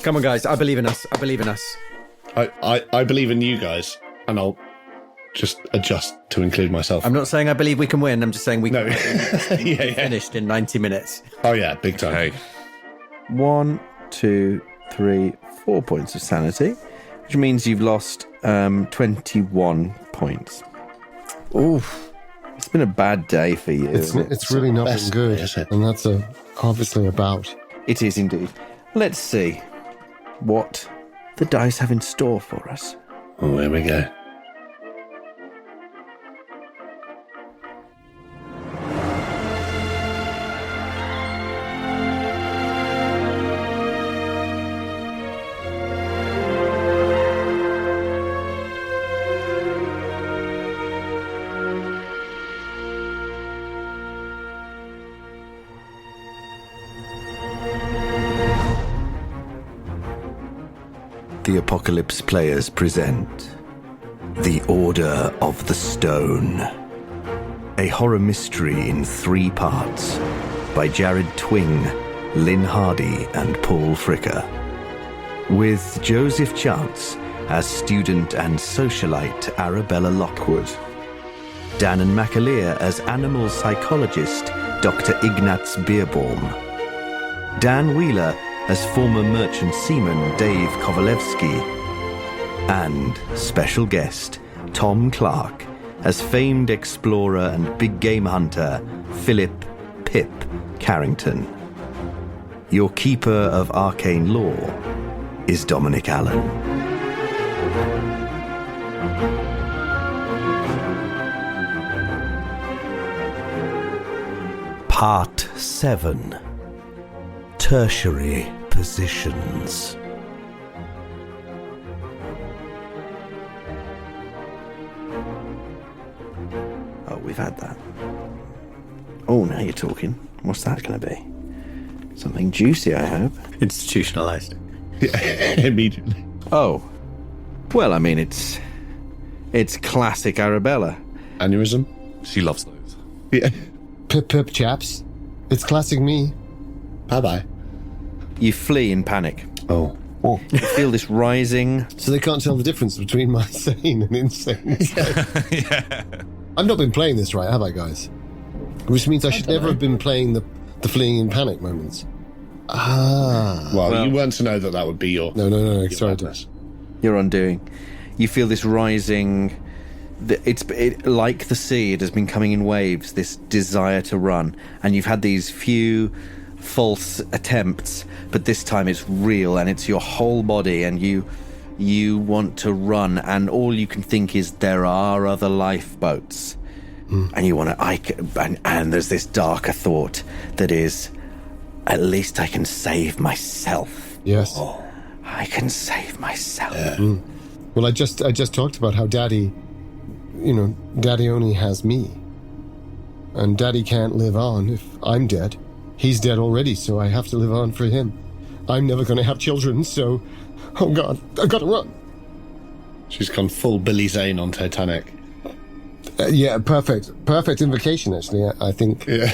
Come on, guys. I believe in us. I believe in us. I believe in you guys, and I'll just adjust to include myself. I'm not saying I believe we can win. I'm just saying we can finished in 90 minutes. Oh, yeah, big time. Hey. 1, 2, 3, 4 points of sanity, which means you've lost 21 points. Oof. It's been a bad day for you. It's really not been good, day, is it? and that's obviously a bout. It is indeed. Let's see what the dice have in store for us. Oh, here we go. The Apocalypse players present The Order of the Stone, a horror mystery in 3 parts by Jared Twing, Lynne Hardy and Paul Fricker, with Joseph Chance as student and socialite Arabella Lockwood, Danann McAleer as animal psychologist Dr. Ignaz Bierbaum, Dan Wheeler as former merchant seaman Dave Kovalevskii, and special guest Tom Clark as famed explorer and big game hunter Philip Pip Carrington. Your keeper of arcane lore is Dominic Allen. Part 7. Tertiary positions. Oh, we've had that. Oh, now you're talking. What's that going to be? Something juicy, I hope. Institutionalized. Immediately. Oh. Well, I mean, it's classic Arabella. Aneurysm? She loves those. Yeah. Pip, chaps. It's classic me. Bye-bye. You flee in panic. Oh. You feel this rising... So they can't tell the difference between my sane and insane. Yeah. I've not been playing this right, have I, guys? Which means I should never have been playing the fleeing in panic moments. Well, you weren't to know that would be your... No. Sorry, madness. Your undoing. You feel this rising... It's like the sea, it has been coming in waves, this desire to run. And you've had these few false attempts, but this time it's real and it's your whole body, and you want to run, and all you can think is there are other lifeboats. And you want to... And there's this darker thought that is, at least I can save myself. Yes. Oh, I can save myself. Yeah. Well, I just talked about how Daddy only has me. And Daddy can't live on if I'm dead. He's dead already, so I have to live on for him. I'm never going to have children, so... Oh, God, I've got to run. She's gone full Billy Zane on Titanic. Yeah, perfect invocation, actually, I think. Yeah.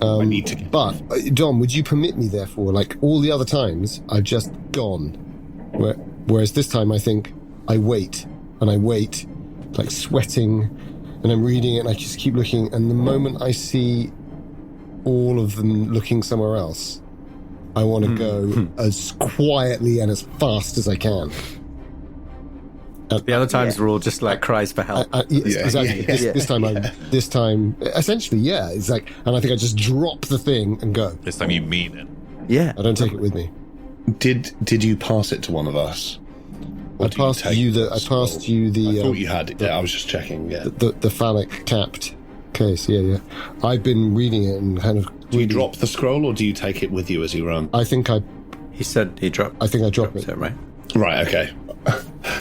I need to... But, Dom, would you permit me, therefore, like all the other times, I've just gone. Whereas this time, I think, I wait, like sweating, and I'm reading it, and I just keep looking, and the moment I see all of them looking somewhere else, I want to go as quietly and as fast as I can. The other times were all just like cries for help. Exactly. Yeah. This time, essentially, yeah. It's like, and I think I just drop the thing and go. This time you mean it. Yeah. I don't take it with me. Did you pass it to one of us? I passed you the. I thought you had. I was just checking. Yeah. The phallic capped case. Yeah. I've been reading it and kind of. Do you drop the scroll, or do you take it with you as you run? I think He said he dropped. I think I dropped it. Right. Right. Okay.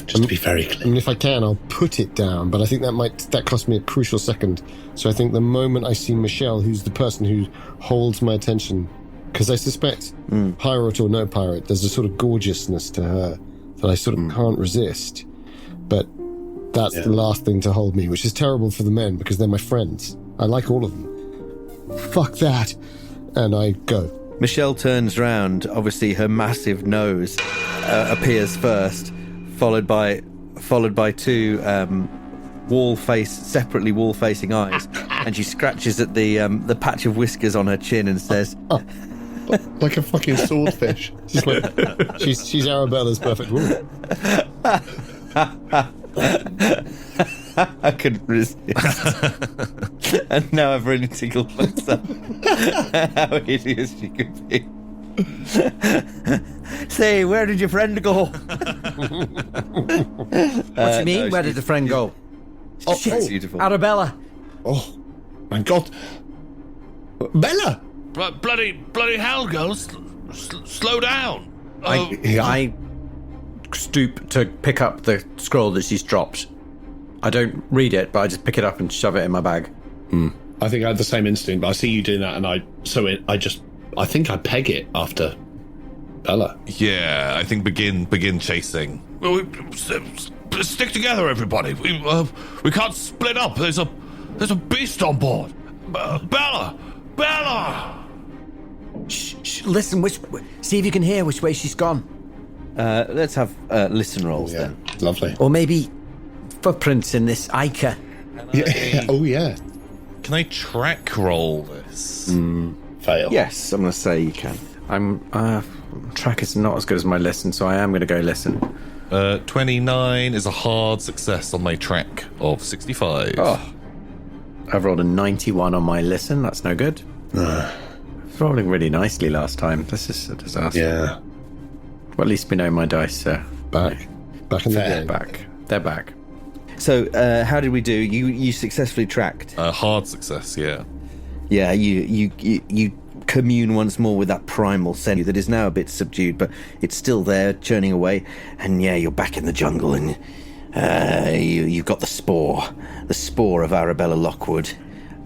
Just to be very clear. And if I can, I'll put it down. But I think that cost me a crucial second. So I think the moment I see Michelle, who's the person who holds my attention, because I suspect, pirate or no pirate, there's a sort of gorgeousness to her that I sort of can't resist. But that's the last thing to hold me, which is terrible for the men because they're my friends. I like all of them. Fuck that. And I go. Michelle turns round. Obviously, her massive nose appears first, followed by two separately wall-facing eyes, and she scratches at the patch of whiskers on her chin and says, Like a fucking swordfish. She's Arabella's perfect woman. I couldn't resist. And now I've really tickled myself. How hideous she could be. Say, where did your friend go? What do you mean? Where did the friend go? Shit, beautiful. Arabella. Oh, my God. Bella! Bloody hell, girls. Slow down. I stoop to pick up the scroll that she's dropped. I don't read it, but I just pick it up and shove it in my bag. I think I had the same instinct, but I see you doing that, and I think I peg it after Bella. Yeah, I think begin chasing. Well, stick together, everybody. We can't split up. There's a beast on board. Bella. Shh, listen. See if you can hear which way she's gone. Let's have listen rolls then. Lovely. Or maybe footprints in this Ica. Yeah. Oh, yeah. Can I track roll this? Fail. Yes, I'm going to say you can. Track is not as good as my listen, so I am going to go listen. 29 is a hard success on my track of 65. Oh, I've rolled a 91 on my listen. That's no good. Rolling really nicely last time. This is a disaster. Yeah. Well, at least we know my dice are Back in the game. back. They're back. So, how did we do? You successfully tracked. Hard success, yeah. Yeah, you commune once more with that primal scent that is now a bit subdued, but it's still there, churning away. And yeah, you're back in the jungle, and you've got the spore of Arabella Lockwood.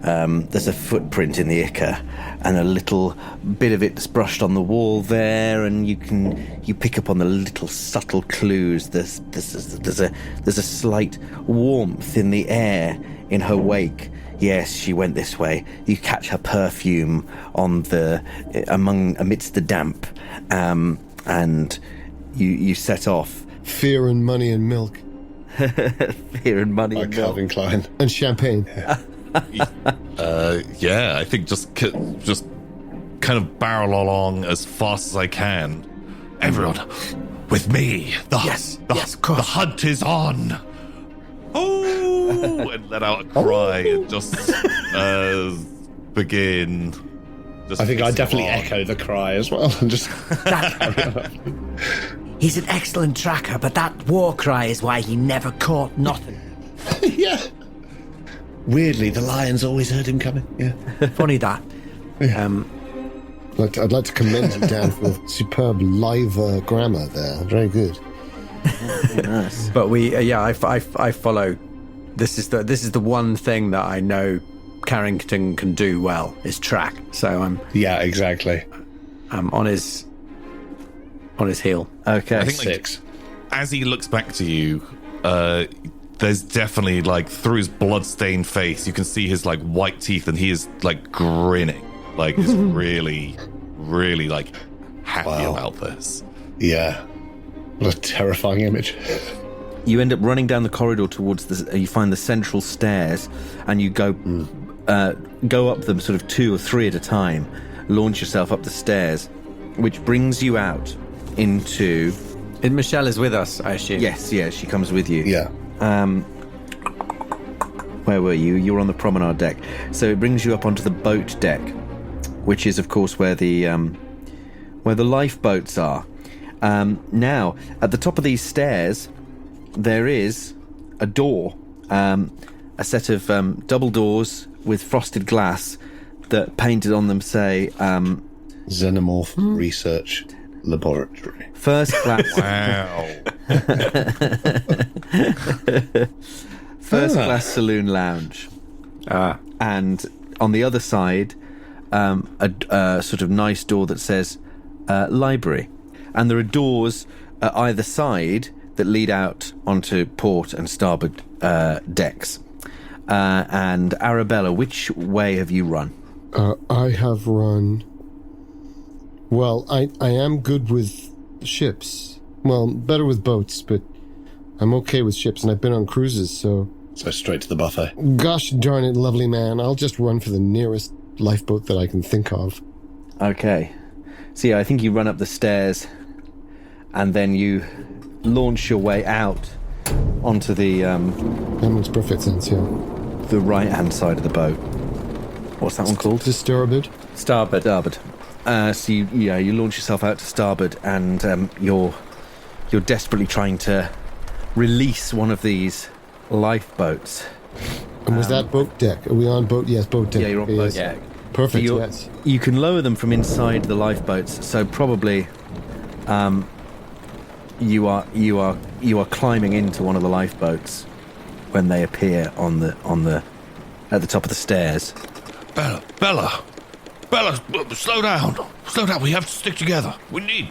There's a footprint in the Ica, and a little bit of it's brushed on the wall there, and you pick up on the little subtle clues. There's a slight warmth in the air in her wake. Yes, she went this way. You catch her perfume amidst the damp, and you set off. Fear and money and milk. Fear and money By and Calvin milk. Klein. And champagne. Yeah, I think just kind of barrel along as fast as I can. Everyone, with me. Yes, of course. The hunt is on. Oh, and let out a cry and just begin. I think I definitely on. echo the cry as well, and just He's an excellent tracker, but that war cry is why he never caught nothing. yeah. Weirdly, the lions always heard him coming. Yeah. Funny that. I'd like to commend you, Dan, for superb live grammar there. Very good. Nice. But I follow. This is the one thing that I know Carrington can do well is track. So I'm Exactly. on his heel. Okay. I think 6. As he looks back to you, there's definitely through his blood-stained face, you can see his white teeth, and he is grinning, he's really, really happy about this. Yeah. What a terrifying image. You end up running down the corridor towards you find the central stairs, and you go up them sort of 2 or 3 at a time, launch yourself up the stairs, which brings you out into... And Michelle is with us, I assume. Yes, she comes with you. Yeah. Where were you? You were on the promenade deck. So it brings you up onto the boat deck, which is, of course, where the lifeboats are. Now, at the top of these stairs, there is a door, a set of double doors with frosted glass that painted on them say... Xenomorph Research Laboratory. First class... Wow. First class saloon lounge. And on the other side, a sort of nice door that says library. And there are doors at either side that lead out onto port and starboard decks. And Arabella, which way have you run? I have run Well, I am good with ships. Well, better with boats, but I'm okay with ships, and I've been on cruises, so... So straight to the buffet. Gosh darn it, lovely man. I'll just run for the nearest lifeboat that I can think of. Okay. So yeah, I think you run up the stairs, and then you launch your way out onto the That makes perfect sense, yeah. the right-hand side of the boat. What's that one called? To starboard? Starboard. So you launch yourself out to starboard, and you're desperately trying to release one of these lifeboats. And was that boat deck? Are we on boat? Yes, boat deck. Yeah, you're on Okay, boat yes. deck. Perfect, So yes. you can lower them from inside the lifeboats. So probably, you are climbing into one of the lifeboats when they appear at the top of the stairs. Bella, slow down. We have to stick together. We need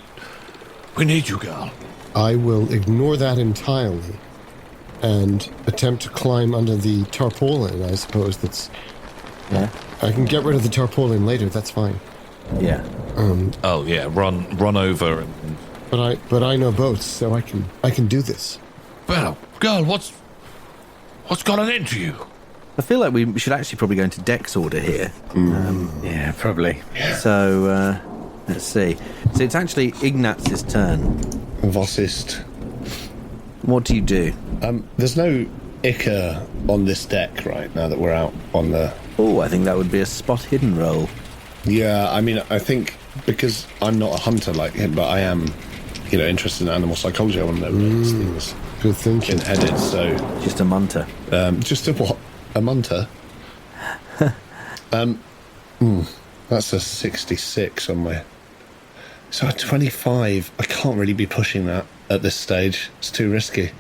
you, girl. I will ignore that entirely and attempt to climb under the tarpaulin, I suppose. That's... Yeah. I can get rid of the tarpaulin later, that's fine. Yeah. Oh yeah, run over and. But I know boats, so I can do this. Bella, girl, what's gotten into you? I feel like we should actually probably go into Dex order here. Yeah, probably. So, let's see. So it's actually Ignaz's turn. Was ist? What do you do? There's no Ica on this deck right now that we're out on the... Oh, I think that would be a spot hidden roll. Yeah, I mean, I think because I'm not a hunter like him, but I am, interested in animal psychology. I want to know where these things Good thinking. get headed, so... Just a munter. Just a what? A munter? That's a 66 on my... So at 25, I can't really be pushing that at this stage. It's too risky.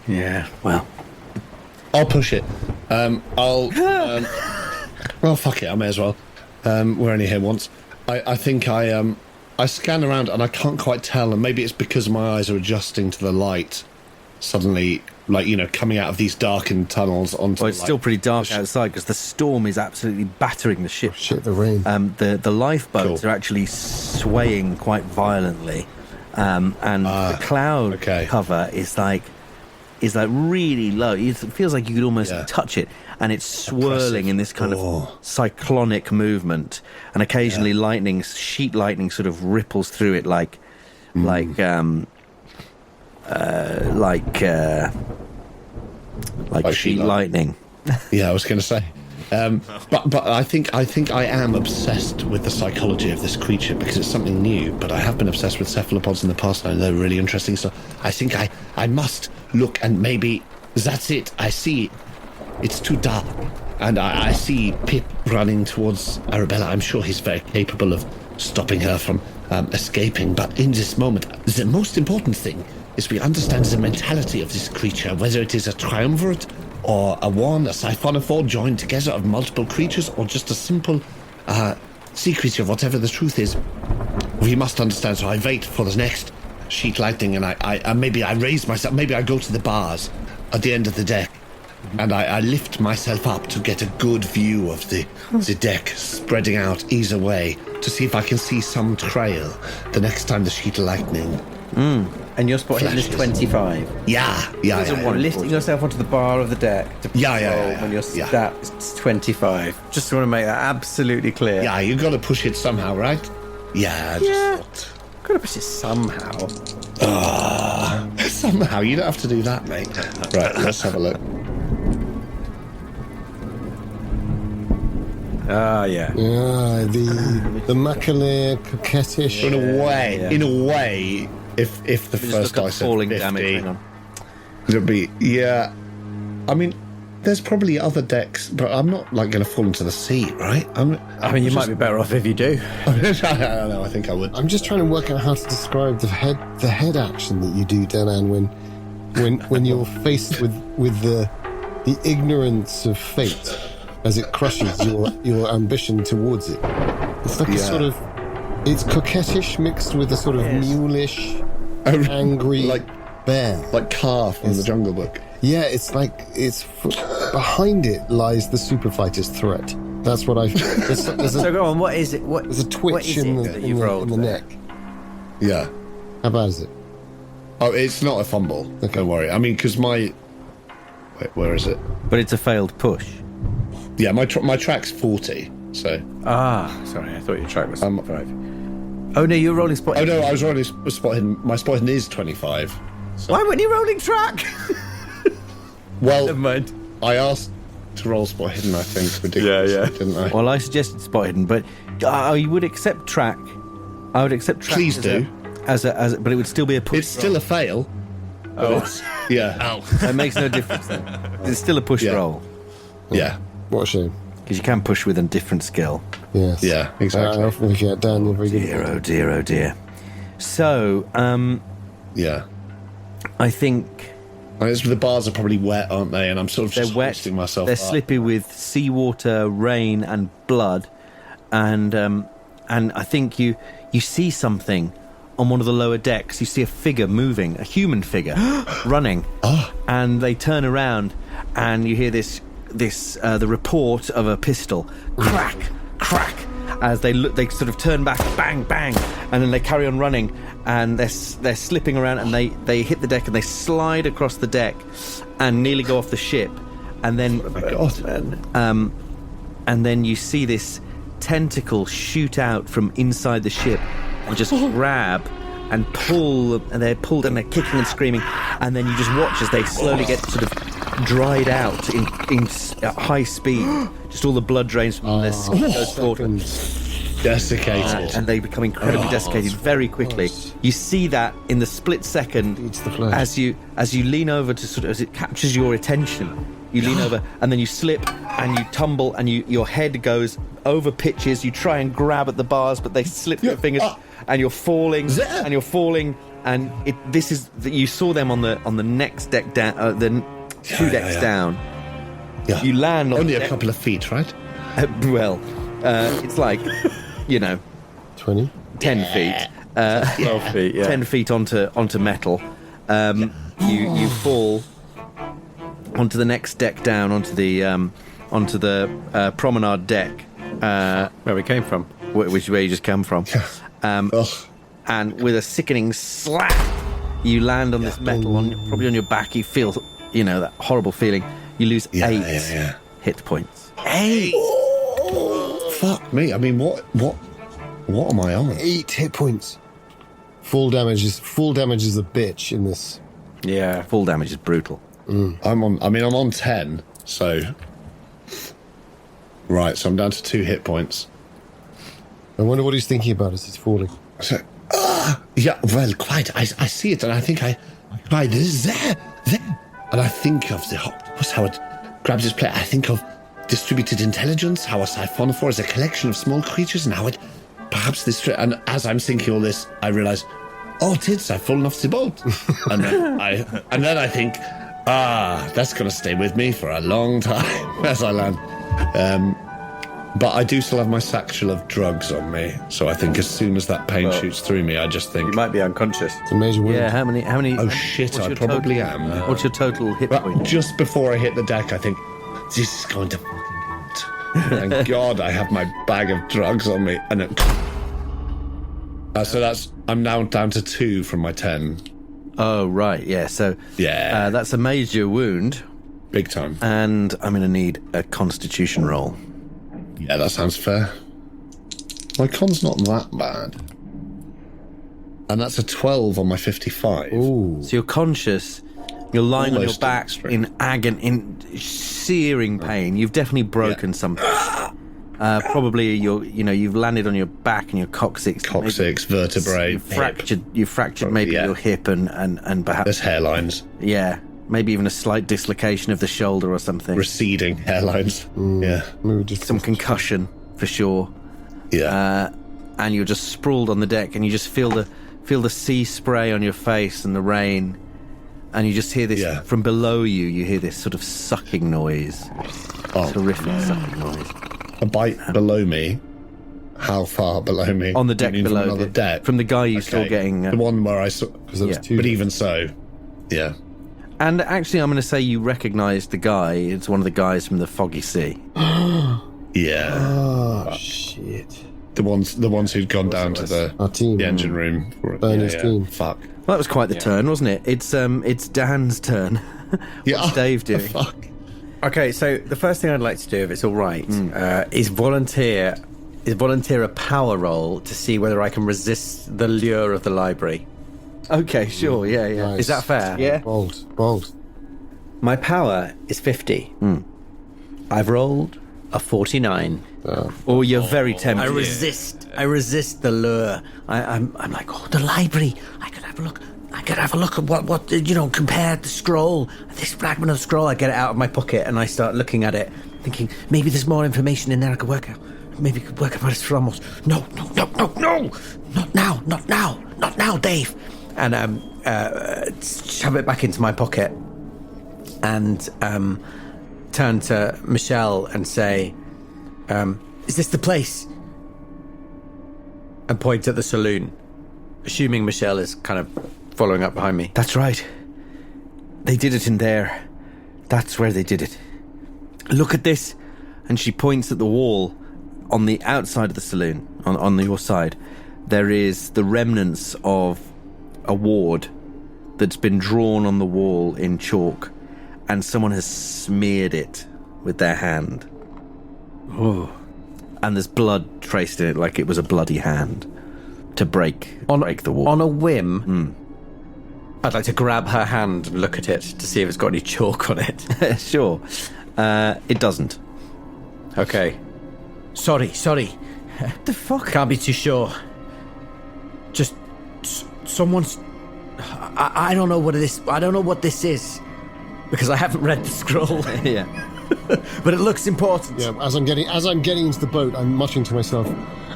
Yeah, well. I'll push it. Well, fuck it, I may as well. We're only here once. I think I scan around and I can't quite tell, and maybe it's because my eyes are adjusting to the light suddenly, coming out of these darkened tunnels onto Well, it's still pretty dark outside because the storm is absolutely battering the ship. Shit, the rain. The lifeboats Cool. are actually swaying quite violently, and the cloud cover is like really low. It feels like you could almost touch it, and it's swirling in this kind of cyclonic movement, and occasionally sheet lightning sort of ripples through it like sheet lightning. Yeah, I was going to say. But I think I am obsessed with the psychology of this creature because it's something new. But I have been obsessed with cephalopods in the past, and they're really interesting. So I think I must look, and maybe that's it. I see it's too dark, and I see Pip running towards Arabella. I'm sure he's very capable of stopping her from escaping. But in this moment, the most important thing is we understand the mentality of this creature, whether it is a triumvirate or a siphonophore joined together of multiple creatures, or just a simple sea creature, whatever the truth is. We must understand. So I wait for the next sheet lightning, and I maybe I raise myself, maybe I go to the bars at the end of the deck, and I lift myself up to get a good view of the deck spreading out either way, to see if I can see some trail the next time the sheet lightning. And your spot hidden is 25. Yeah. Lifting yourself onto the bar of the deck to Yeah. when your stat is 25. Just want to make that absolutely clear. Yeah, you got to push it somehow, right? Yeah. Got to push it somehow. Somehow, you don't have to do that, mate. Right, let's have a look. Ah, yeah. Yeah, the McAleer coquettish. In a way, if the first Look up dice said falling 50, damage. Hang on. it'll be, I mean, there's probably other decks, but I'm not going to fall into the sea, right? I mean, you might be better off if you do. I don't know. I think I would. I'm just trying to work out how to describe the head action that you do, Danann, when you're faced with the ignorance of fate as it crushes your ambition towards it. It's like a sort of, it's coquettish mixed with a sort of mulish, angry bear. Like Car from the Jungle Book. Yeah, it's like behind it lies the super fighter's threat, That's what I. So go on. What is it? There's a twitch in the neck. Yeah. How bad is it? Oh, it's not a fumble. Okay. Don't worry. I mean, because my... Wait, where is it? But it's a failed push. Yeah, my track's 40, so... Sorry, I thought your track was 5. Oh, no, you're rolling spot hidden. Oh, no, I was rolling spot hidden. My spot hidden is 25. So. Why weren't you rolling track? Well, Never mind. I asked to roll spot hidden, I think, ridiculously, didn't I? Well, I suggested spot hidden, but you would accept track. I would accept track. Please do. But it would still be a push. It's still a fail. Yeah. It makes no difference then. It's still a push roll. Yeah. What a shame. Because you can push with a different skill. Yes. Yeah, exactly. I often forget, Dan, you're very good. Dear, oh dear. So, Yeah. I think... The bars are probably wet, aren't they? And I'm sort of they're just wet. hoisting myself They're up. slippy with seawater, rain, and blood. And I think you see something on one of the lower decks. You see a figure moving, a human figure, running. And they turn around, and you hear the report of a pistol, crack, crack, as they sort of turn back, bang, bang, and then they carry on running, and they're slipping around, and they hit the deck, and they slide across the deck, and nearly go off the ship, and then, and then you see this tentacle shoot out from inside the ship, and just grab and pull, and they're pulled, and they're kicking and screaming, and then you just watch as they slowly get sort of dried out in at high speed. Just all the blood drains from their skin goes forward. Desiccated. And they become incredibly desiccated very quickly. You see that in the split second as you lean over to sort of, as it captures your attention, you lean over and then you slip and you tumble and your head goes over pitches. You try and grab at the bars, but they slip your fingers and you're falling and you're falling. And you saw them on the next deck down, the two decks down. Yeah. You land on only a couple of feet, right? It's like 20, 10 feet, 12 feet, 10 feet onto metal. You fall onto the next deck down, onto the promenade deck, where we came from, which is where you just come from. And with a sickening slap, you land on this metal, probably on your back. You feel, that horrible feeling. You lose 8 hit points. 8. Fuck me. I mean, what am I on? 8 hit points. Full damage is a bitch in this. Yeah, full damage is brutal. I'm on 10, so right. So I'm down to 2 hit points. I wonder what he's thinking about as he's falling. So, yeah, well, quite. I see it, and I think I this there, and I think of the octopus, how it grabs its plate. I think of distributed intelligence, how a siphonophore is a collection of small creatures, and how it perhaps this. And as I'm thinking all this, I realise, tits, I've fallen off the boat, and then I think, that's going to stay with me for a long time as I land. But I do still have my satchel of drugs on me, so I think as soon as that pain shoots through me, I just think you might be unconscious. It's a major wound. Yeah, how many? Oh shit! I probably am. What's your total hit point? Just before I hit the deck, I think this is going to fucking out. Thank God I have my bag of drugs on me, and so I'm now down to 2 from my 10. Oh right, yeah. So that's a major wound, big time, and I'm going to need a Constitution roll. Yeah, that sounds fair. My con's not that bad. And that's a 12 on my 55. Ooh. So you're conscious, you're lying on your back in agony, in searing pain. You've definitely broken something. Probably you've landed on your back and your coccyx. Coccyx, vertebrae, you fractured maybe your hip and perhaps... There's hairlines. Yeah. Maybe even a slight dislocation of the shoulder or something. Receding hairlines. Yeah. Some concussion, for sure. Yeah. And you're just sprawled on the deck, and you just feel the sea spray on your face and the rain, and you just hear this from below you. You hear this sort of sucking noise. Terrific sucking noise. A bite below me. How far below me? On the deck below. The deck? From the guy you saw getting... the one where I saw... But even so, yeah. And actually, I'm going to say you recognise the guy. It's one of the guys from the Foggy Sea. Yeah, Yeah. Oh, shit. The ones who'd gone down to the engine room. Bernie's team. Fuck. Well, that was quite the turn, wasn't it? It's Dan's turn. What's Dave doing? Fuck. Okay, so the first thing I'd like to do, if it's all right, is volunteer a power roll to see whether I can resist the lure of the library. Okay, sure, yeah. Nice. Is that fair? Yeah. Bold. My power is 50. I've rolled a 49. Oh, you're very tempted. I resist the lure. I'm like, oh, the library. I could have a look. At what compare the scroll. This fragment of the scroll. I get it out of my pocket and I start looking at it, thinking maybe there's more information in there I could work out. Maybe I could work out what it's from. No. Not now, Dave. And shove it back into my pocket and turn to Michelle and say, is this the place? And point at the saloon, assuming Michelle is kind of following up behind me. That's right. They did it in there. That's where they did it. Look at this. And she points at the wall on the outside of the saloon, on your side. There is the remnants of a ward that's been drawn on the wall in chalk, and someone has smeared it with their hand. Oh. And there's blood traced in it like it was a bloody hand to break the wall. On a whim, I'd like to grab her hand and look at it to see if it's got any chalk on it. Sure. It doesn't. Okay. Sorry. The fuck? Can't be too sure. Just someone's... I don't know what it is. I don't know what this is because I haven't read the scroll. Yeah. But it looks important. Yeah, as I'm getting into the boat, I'm muttering to myself,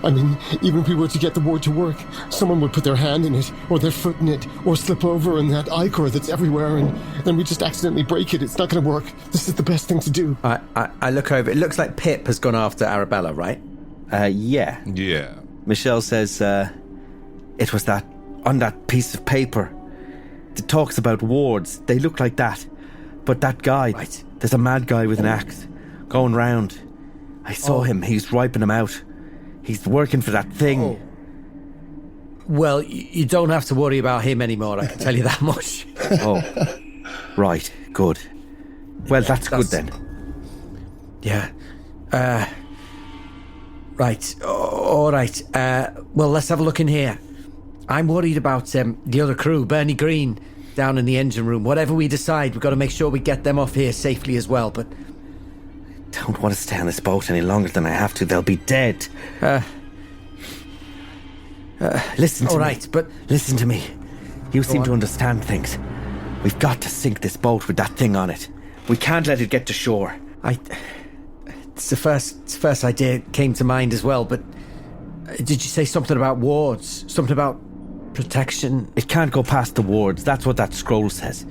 I mean, even if we were to get the ward to work, someone would put their hand in it, or their foot in it, or slip over in that ichor that's everywhere, and then we just accidentally break it. It's not going to work. This is the best thing to do. I look over. It looks like Pip has gone after Arabella, right? Yeah. Yeah. Michelle says, it was that, on that piece of paper. It talks about wards. They look like that. But that guy, right. There's a mad guy with an axe going round. I saw him. He's wiping them out. He's working for that thing. Oh. Well, you don't have to worry about him anymore, I can tell you that much. Oh, right. Good. Well, that's good then. Yeah. Right. All right. Well, let's have a look in here. I'm worried about the other crew, Bernie Green, down in the engine room. Whatever we decide, we've got to make sure we get them off here safely as well, but... Don't want to stay on this boat any longer than I have to. They'll be dead. Listen to me. All right, but... Listen to me. You seem to understand things. We've got to sink this boat with that thing on it. We can't let it get to shore. It's the first idea came to mind as well, but... Did you say something about wards? Something about protection? It can't go past the wards. That's what that scroll says.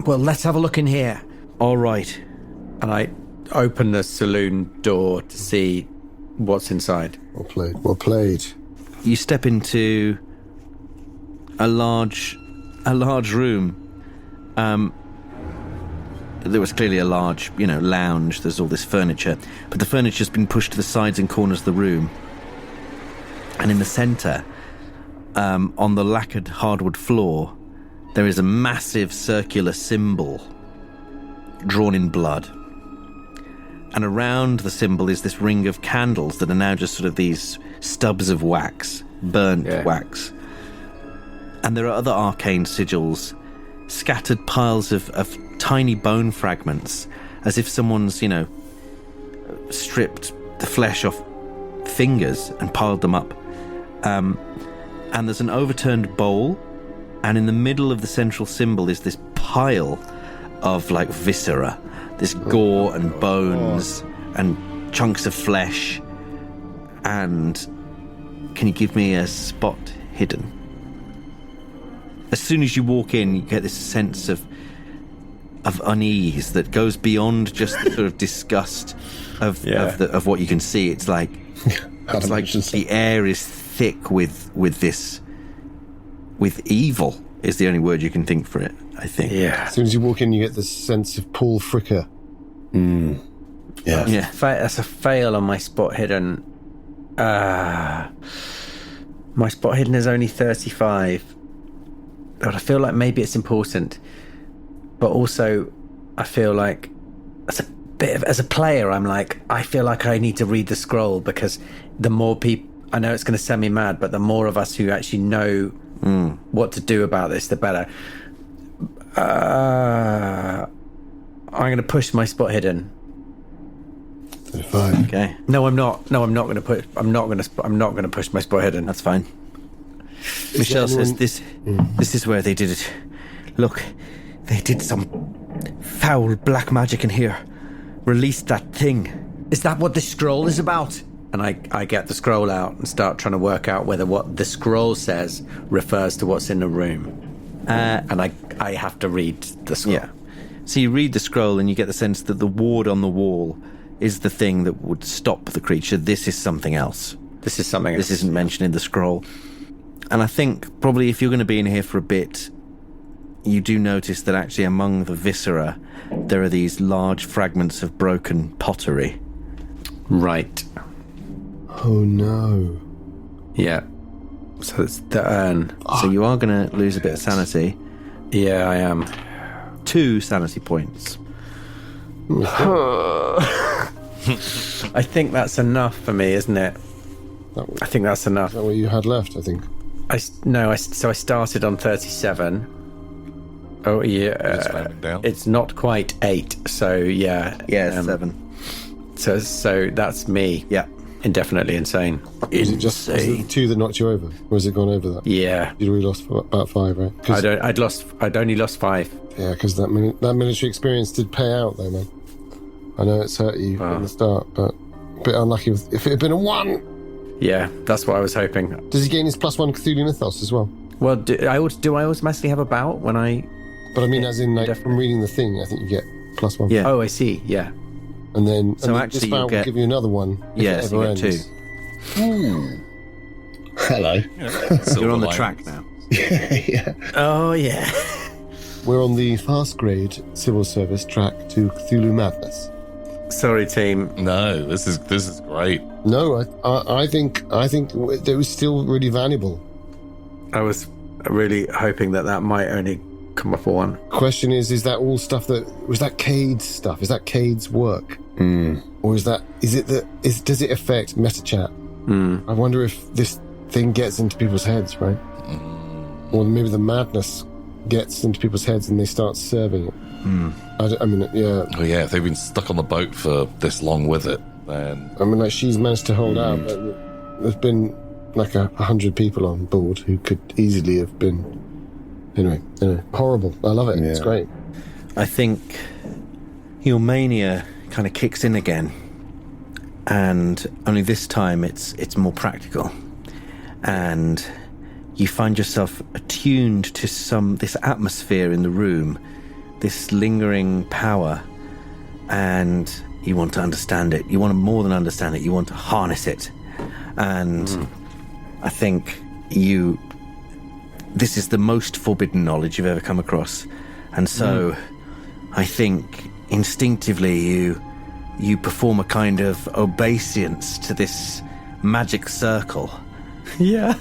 Well, let's have a look in here. All right. And I open the saloon door to see what's inside. Well played. You step into a large room. There was clearly a large, lounge. There's all this furniture, but the furniture's been pushed to the sides and corners of the room. And in the centre, on the lacquered hardwood floor, there is a massive circular symbol drawn in blood. And around the symbol is this ring of candles that are now just sort of these stubs of wax, burnt wax. And there are other arcane sigils, scattered piles of tiny bone fragments, as if someone's, stripped the flesh off fingers and piled them up. And there's an overturned bowl, and in the middle of the central symbol is this pile of viscera, this gore and bones and chunks of flesh. And can you give me a spot hidden? As soon as you walk in, you get this sense of unease that goes beyond just the sort of disgust of what you can see. It's like the air is thick with evil is the only word you can think for it, I think. Yeah. As soon as you walk in, you get this sense of Paul Fricker. Yeah. That's a fail on my spot hidden. My spot hidden is only 35. But I feel like maybe it's important. But also, I feel like as a player, I'm like, I feel like I need to read the scroll, because the more people, I know it's going to send me mad, but the more of us who actually know what to do about this, the better. I'm going to push my spot hidden. 35. Okay. No, I'm not. I'm not going to push my spot hidden. That's fine. Michelle says this is where they did it. Look, they did some foul black magic in here. Released that thing. Is that what the scroll is about? And I get the scroll out and start trying to work out whether what the scroll says refers to what's in the room. And I have to read the scroll. Yeah. So you read the scroll and you get the sense that the ward on the wall is the thing that would stop the creature. This is something else. This isn't mentioned in the scroll. And I think probably if you're going to be in here for a bit, you do notice that actually among the viscera, there are these large fragments of broken pottery. Right. Oh no. Yeah. So it's the urn. So you are going to lose a bit of sanity. Yeah, I am. 2 sanity points. I think that's enough for me, isn't it? I think that's enough. Is that what you had left, I think? So I started on 37. Oh, yeah. It's not quite 8, so yeah. Yeah, 7. So that's me. Yeah. Indefinitely insane. Was it just the 2 that knocked you over? Or has it gone over that? Yeah. You'd already lost about 5, right? I'd only lost 5. Yeah, because that military experience did pay out, though, man. I know it's hurt you from the start, but a bit unlucky if it had been a 1. Yeah, that's what I was hoping. Does he gain his +1 Cthulhu Mythos as well? Well, do I automatically have a bout when I... But I mean, as in, like, from reading the thing, I think you get +1. Yeah. Oh, I see, yeah. And then actually this bout will give you another one if it ever you get ends. 2. Hello. You're on the track now. Yeah. Oh, yeah. We're on the fast grade civil service track to Cthulhu Madness. Sorry, team. No, this is great. No, I think it was still really valuable. I was really hoping that might only come up for 1. Question is that all stuff was that Cade's stuff? Is that Cade's work? Or does it affect MetaChat? I wonder if this thing gets into people's heads, right? Or maybe the madness gets into people's heads and they start serving it. I mean, yeah. Oh yeah, if they've been stuck on the boat for this long with it, then... I mean, like, she's managed to hold out, but there's been like 100 people on board who could easily have been... Anyway, horrible. I love it. Yeah. It's great. I think your mania kind of kicks in again, and only this time it's more practical, and you find yourself attuned to this atmosphere in the room, this lingering power, and you want to understand it. You want to more than understand it. You want to harness it, and I think this is the most forbidden knowledge you've ever come across, and so I think instinctively you perform a kind of obeisance to this magic circle. Yeah.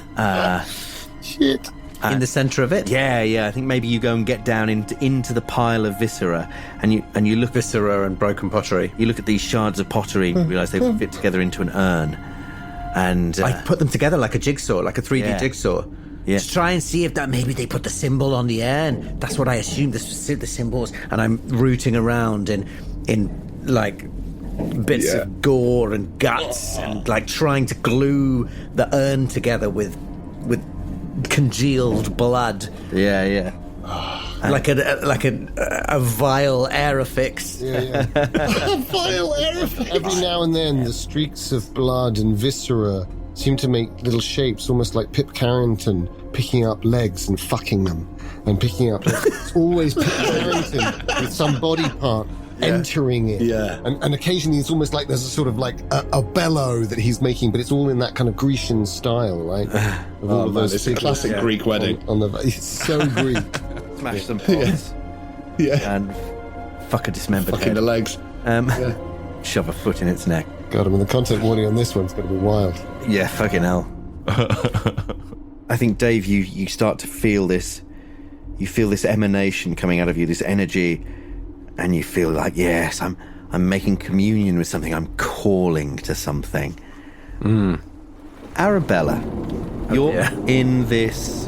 Shit. In the center of it? Yeah. I think maybe you go and get down into the pile of viscera, and you look viscera and broken pottery. You look at these shards of pottery and realize they fit together into an urn, and I put them together like a jigsaw, like a 3D jigsaw. Yeah. To try and see if that maybe they put the symbol on the urn. That's what I assumed. This was the symbols, and I'm rooting around in like bits of gore and guts, and like trying to glue the urn together with congealed blood. Yeah. Like a vile aerofix. Yeah. A vile aerofix. Every now and then, the streaks of blood and viscera seem to make little shapes, almost like Pip Carrington picking up legs and fucking them, and picking up. It's always Pip Carrington with some body part entering it. Yeah. And occasionally it's almost like there's a sort of like a bellow that he's making, but it's all in that kind of Grecian style, right? Of all of those it's a classic Greek wedding. It's so Greek. Smash some pots. Yeah. And fuck a dismembered Fucking head. the legs. shove a foot in its neck. God, I mean, the content warning on this one's going to be wild. Yeah, fucking hell. I think, Dave, you start to feel this. You feel this emanation coming out of you, this energy, and you feel like, yes, I'm making communion with something. I'm calling to something. Arabella, you're in this,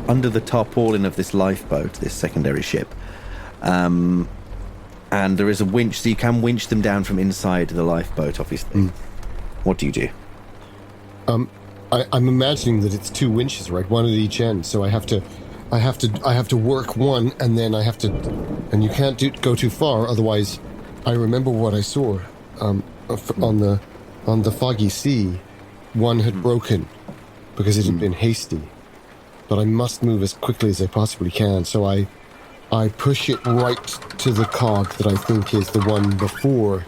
under the tarpaulin of this lifeboat, this secondary ship. And there is a winch, so you can winch them down from inside the lifeboat, obviously. What do you do? I'm imagining that it's 2 winches, right? One at each end. So I have to work one, and then I have to, and you can't go too far. Otherwise, I remember what I saw on the foggy sea. One had broken because it had been hasty. But I must move as quickly as I possibly can. So I push it right to the cog that I think is the one before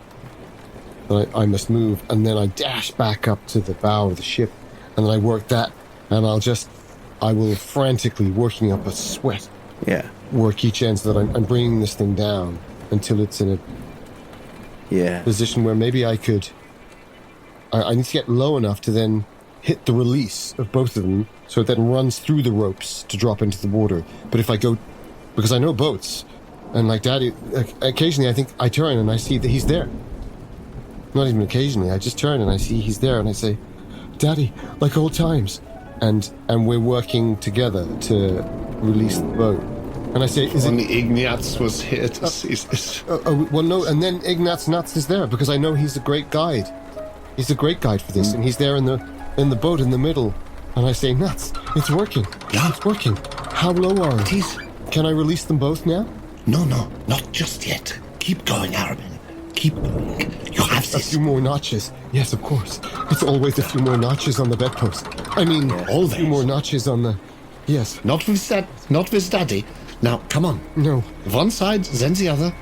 that I must move, and then I dash back up to the bow of the ship, and then I work that, and I will frantically, working up a sweat, work each end so that I'm bringing this thing down until it's in a position where maybe I could, I need to get low enough to then hit the release of both of them, so it then runs through the ropes to drop into the water. But if I go, because I know boats, and like Daddy, occasionally I think I turn and I see that he's there. Not even occasionally, I just turn and I see he's there, and I say, Daddy, like old times. And we're working together to release the boat. And I say, is only Ignaz was here to see this. Well, no, and then Ignaz Nuts is there, because I know he's a great guide. He's a great guide for this, and he's there in the boat in the middle. And I say, Nuts, it's working. Yeah. It's working. How low are it? Is. Can I release them both now? No, not just yet. Keep going, Arabella. Keep going. You have this. A few more notches. Yes, of course. It's always a few more notches on the bedpost. I mean, always. A few more notches on the... Yes. Not with Daddy. Now, come on. No. One side, then the other.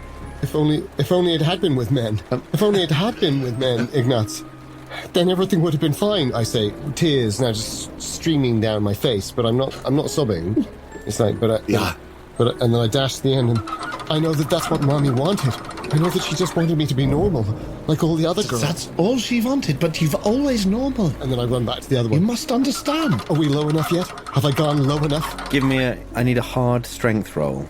If only it had been with men. If only it had been with men, Ignaz. Then everything would have been fine, I say. Tears now just streaming down my face, but I'm not sobbing. It's like, and then I dash to the end, and I know that's what Mommy wanted. I know that she just wanted me to be normal, like all the other girls. That's all she wanted, but you've always normal. And then I run back to the other one. You must understand. Are we low enough yet? Have I gone low enough? Give me I need a hard strength roll,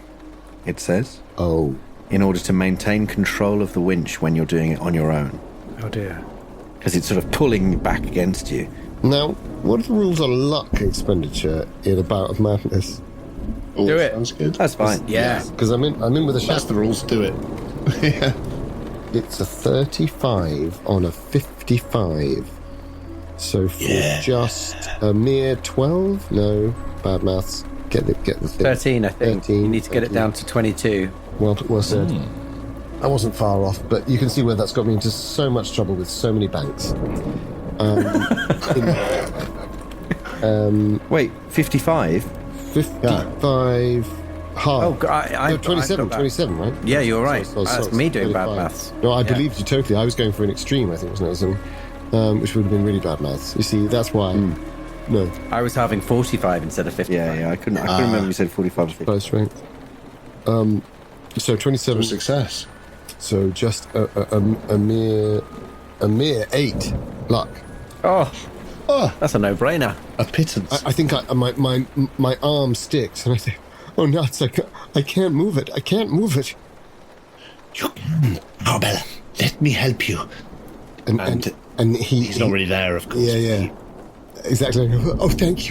it says. Oh. In order to maintain control of the winch when you're doing it on your own. Oh dear. Because it's sort of pulling back against you. Now, what are the rules on luck expenditure in a bout of madness? Oh, do it. Sounds good. That's fine. Yeah. Because I'm in with a That's the rules. Do it. Yeah. It's a 35 on a 55. So for just a mere 12? No, bad maths. Get the thing. 13, I think. 13, you need to get it down to 22. Well said. I wasn't far off, but you can see where that's got me into so much trouble with so many banks. Wait, 55? 55 hard. Oh, I 27, right? Yeah, you're right. Sorry, That's me doing 25. bad maths. No, I believed you totally. I was going for an extreme, I think, wasn't it? Which would have been really bad maths. You see, that's why. No. I was having 45 instead of 55. Yeah, I couldn't remember you said 45 or 50. Close strength. So 27. Success. So just a mere 8 luck. Oh, that's a no-brainer. A pittance. I think my arm sticks, and I say, "Oh nuts! I can't move it. I can't move it." You can, Arabella. Let me help you. And he's not really there, of course. Yeah. Exactly. Oh, thank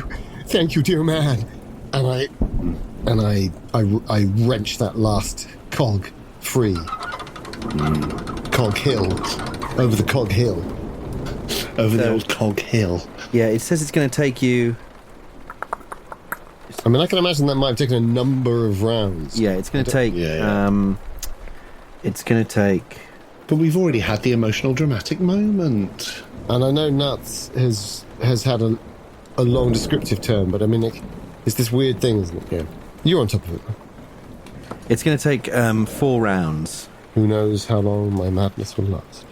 you, dear man. And I wrench that last cog free. Cog hill, over the cog hill. Over the old cog hill. Yeah, it says it's going to take you... I mean, I can imagine that might have taken a number of rounds. Yeah, it's going to take... it's going to take... But we've already had the emotional dramatic moment. And I know Nuts has had a long descriptive term, but I mean, it's this weird thing, isn't it? Yeah. You're on top of it. It's going to take 4 rounds. Who knows how long my madness will last?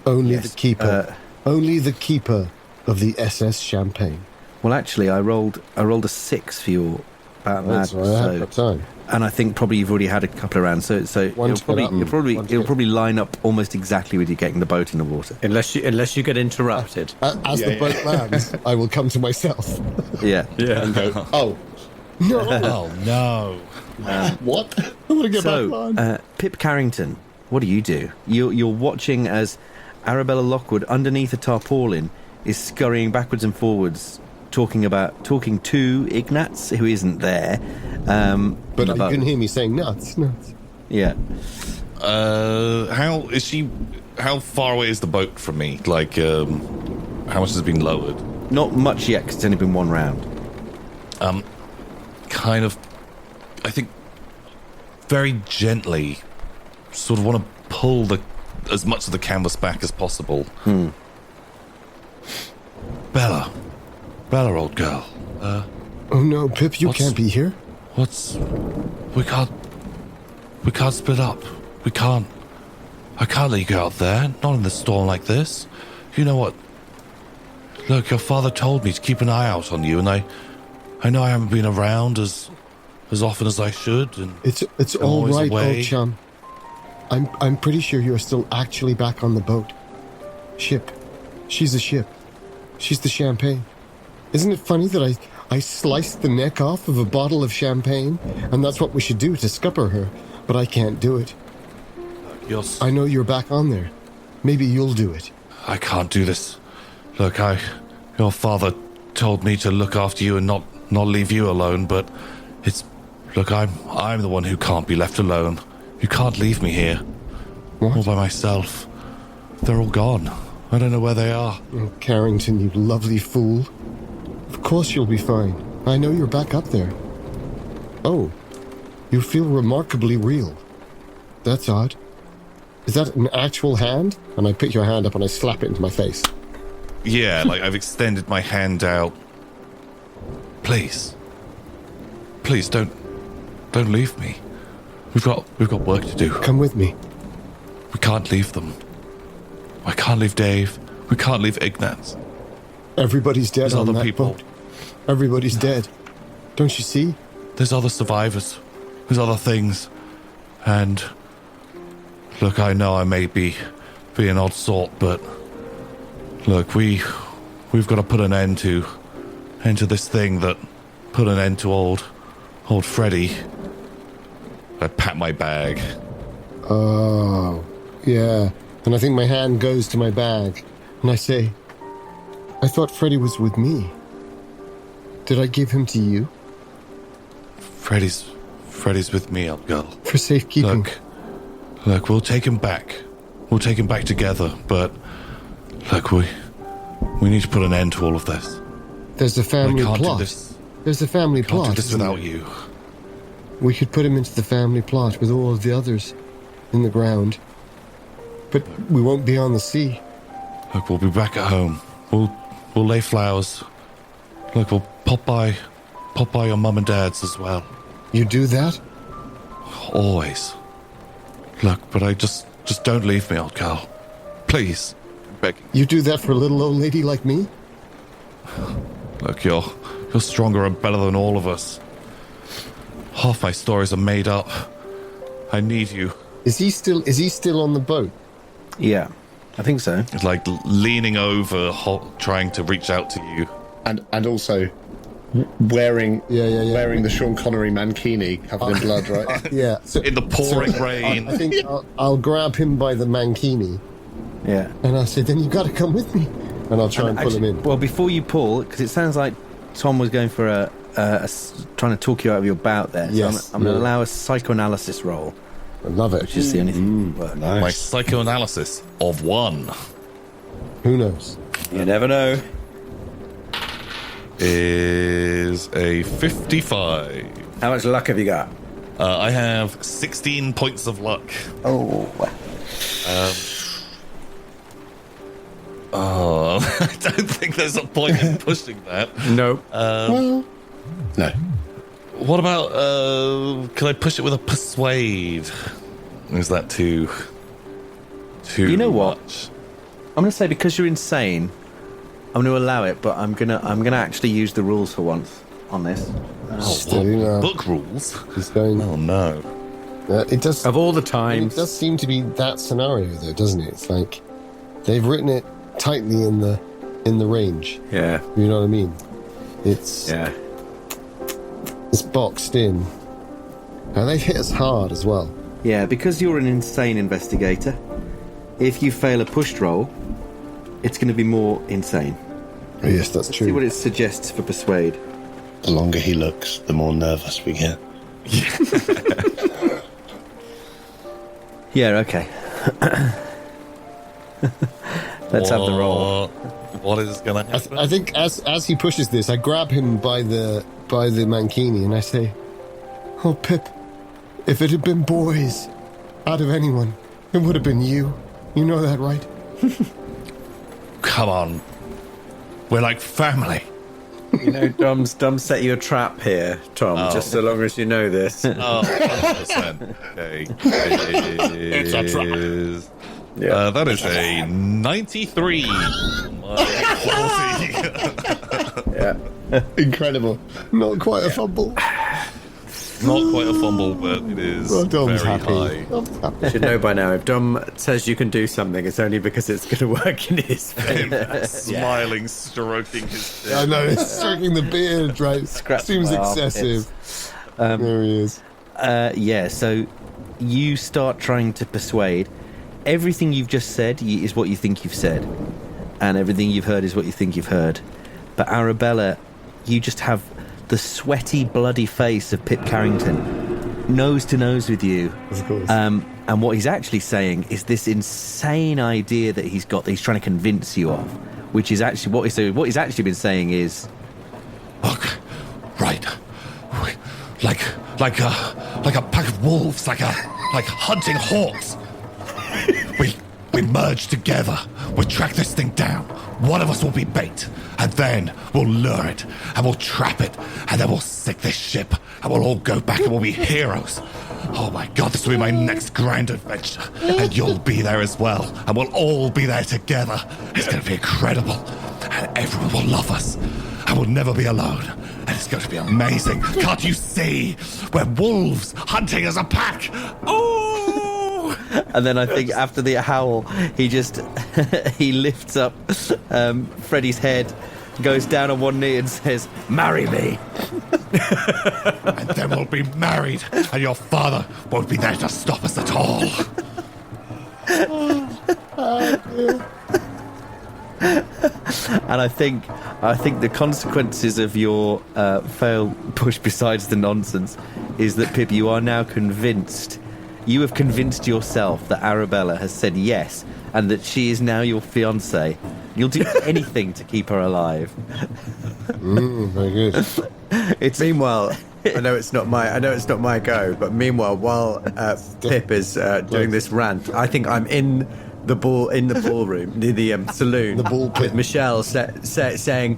Only the keeper. Only the keeper of the SS Champagne. Well, actually, I rolled a 6 for your Batman. So I have got time. and I think probably you've already had a couple of rounds, so it'll probably line up almost exactly with you getting the boat in the water, unless you get interrupted. As the boat lands, I will come to myself. Yeah. And go, oh No. Oh no! what? I want to get back on. Pip Carrington, what do? You're watching as Arabella Lockwood, underneath a tarpaulin, is scurrying backwards and forwards, talking to Ignaz, who isn't there. But you can hear me saying nuts. Yeah. How far away is the boat from me? Like, how much has been lowered? Not much yet, because it's only been one round. Kind of, I think, very gently, sort of want to pull as much of the canvas back as possible. Bella, old girl. Oh no, Pip, you can't be here. We can't split up. I can't let you go out there, not in the storm like this. You know what? Look, your father told me to keep an eye out on you, and I know I haven't been around as often as I should, and it's all right, old chum. I'm pretty sure you're still actually back on the boat. Ship. She's a ship. She's the champagne. Isn't it funny that I sliced the neck off of a bottle of champagne, and that's what we should do to scupper her, but I can't do it. I know you're back on there. Maybe you'll do it. I can't do this. Look, your father told me to look after you and not leave you alone, but I'm the one who can't be left alone. You can't leave me here. What? All by myself. They're all gone. I don't know where they are. Oh, Carrington, you lovely fool. Of course you'll be fine. I know you're back up there. Oh, you feel remarkably real. That's odd. Is that an actual hand? And I pick your hand up and I slap it into my face. Yeah, like I've extended my hand out. Please, don't leave me. We've got work to do. Come with me. We can't leave them. I can't leave Dave. We can't leave Ignaz. Everybody's dead There's on other that people. boat. Everybody's dead. Don't you see? There's other survivors. There's other things. And look, I know I may be an odd sort, but look, we've got to put an end to this thing that put an end to old Freddy. I pat my bag. Oh, yeah. And I think my hand goes to my bag, and I say, I thought Freddy was with me. Did I give him to you? Freddy's with me, old girl. For safekeeping. Look, we'll take him back. We'll take him back together, but look, we need to put an end to all of this. There's a family I can't plot. do this. There's a family Can't plot. do this isn't without there? you. We could put him into the family plot with all of the others in the ground. But we won't be on the sea. Look, we'll be back at home. We'll lay flowers. Look, we'll pop by your mum and dad's as well. You do that? Always. Look, but I just don't leave me, old girl. Please. I'm begging. You do that for a little old lady like me? Look, you're stronger and better than all of us. Half my stories are made up. I need you. Is he still on the boat? Yeah, I think so. It's like leaning over, trying to reach out to you. And also wearing the Sean Connery mankini covered in blood, right? Yeah. So, In the pouring rain. I think I'll grab him by the mankini. Yeah. And I'll say, then you got to come with me. And I'll try and pull him in. Well, before you pull, because it sounds like Tom was going for trying to talk you out of your bout there. So Yes. I'm going to allow a psychoanalysis roll, I love it. which is the only thing that works. Nice. My psychoanalysis of 1 Who knows? You never know. is a 55. How much luck have you got? I have 16 points of luck. Oh. I don't think there's a point in pushing that. No. No. What about, can I push it with a persuade? Is that too You know what? much? I'm going to say, because you're insane, I'm going to allow it, but I'm going to actually use the rules for once. on this. Steady now. Book rules? He's going. Oh no. It does. Of all the It times, does seem to be that scenario, though, doesn't it? It's like they've written it tightly in the range. yeah, You know what I mean? It's boxed in, and they've hit us hard as well. Yeah, because you're an insane investigator, if you fail a pushed roll, it's going to be more insane. Oh, yes, that's See what true. it suggests for persuade. The longer he looks, the more nervous we get. Yeah, okay. Let's have the roll. What is going to happen? I think as he pushes this, I grab him by the mankini and I say, "Oh, Pip, if it had been boys, out of anyone, it would have been you. You know that, right?" Come on. We're like family. you know, Dom's set you a trap here, Tom. Just so long as you know this. Oh, 100%. Okay. It's a trap. That is a 93. Yeah. Incredible. Not quite a fumble. Not quite a fumble, but it is Well, Dom's very happy. high. Dom's happy. You should know by now, if Dom says you can do something, it's only because it's going to work in his favour. Smiling, stroking his I know, it's stroking the beard, right? Seems my excessive. There he is. Yeah, so you start trying to persuade. Everything you've just said is what you think you've said, and everything you've heard is what you think you've heard. But Arabella, you just have the sweaty, bloody face of Pip Carrington, nose to nose with you. Of course. And what he's actually saying is this insane idea that he's got that he's trying to convince you of, which is actually what he's actually been saying is, Look, right, like a pack of wolves, like hunting hawks. We merge together. We'll track this thing down. One of us will be bait, and then we'll lure it, and we'll trap it, and then we'll sink this ship, and we'll all go back, and we'll be heroes. Oh my God, this will be my next grand adventure, and you'll be there as well, and we'll all be there together. It's going to be incredible, and everyone will love us, and we'll never be alone, and it's going to be amazing. Can't you see? We're wolves hunting as a pack. Oh! and then I think after the howl, he just he lifts up Freddie's head, goes down on one knee and says, "Marry me." And then we'll be married, and your father won't be there to stop us at all. And I think the consequences of your failed push besides the nonsense is that, Pip, you are now convinced. You have convinced yourself that Arabella has said yes, and that she is now your fiancée. You'll do anything to keep her alive. Very good. Meanwhile, I know it's not my go, but meanwhile, while Pip is doing this rant, I think I'm in the ballroom near the saloon, The ball pit. with Michelle saying,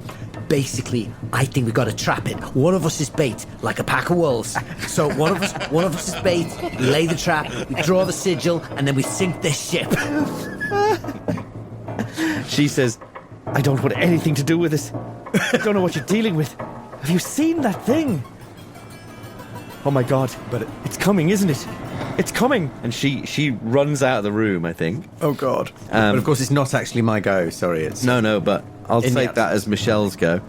basically, I think we got to trap it. One of us is bait, like a pack of wolves. So one of us is bait. We lay the trap, we draw the sigil, and then we sink this ship. She says, "I don't want anything to do with this. I don't know what you're dealing with. Have you seen that thing? Oh my God, but it's coming, isn't it? It's coming." And she runs out of the room, I think. Oh God! But of course, it's not actually my go. Sorry, it's No, but I'll In the take that as Michelle's go.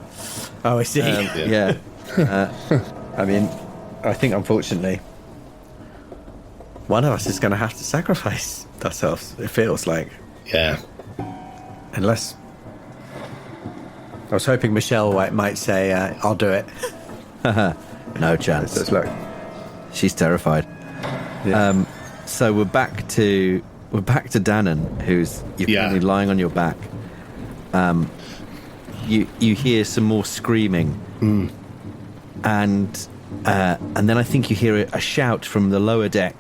Oh, I see. Yeah. I mean, I think unfortunately, one of us is going to have to sacrifice ourselves. It feels like, Yeah. unless I was hoping Michelle might say, "I'll do it." No chance. So it's like, She's terrified. yeah. So we're back to Danann, who's you're Yeah. currently lying on your back. You hear some more screaming, and then I think you hear a shout from the lower deck.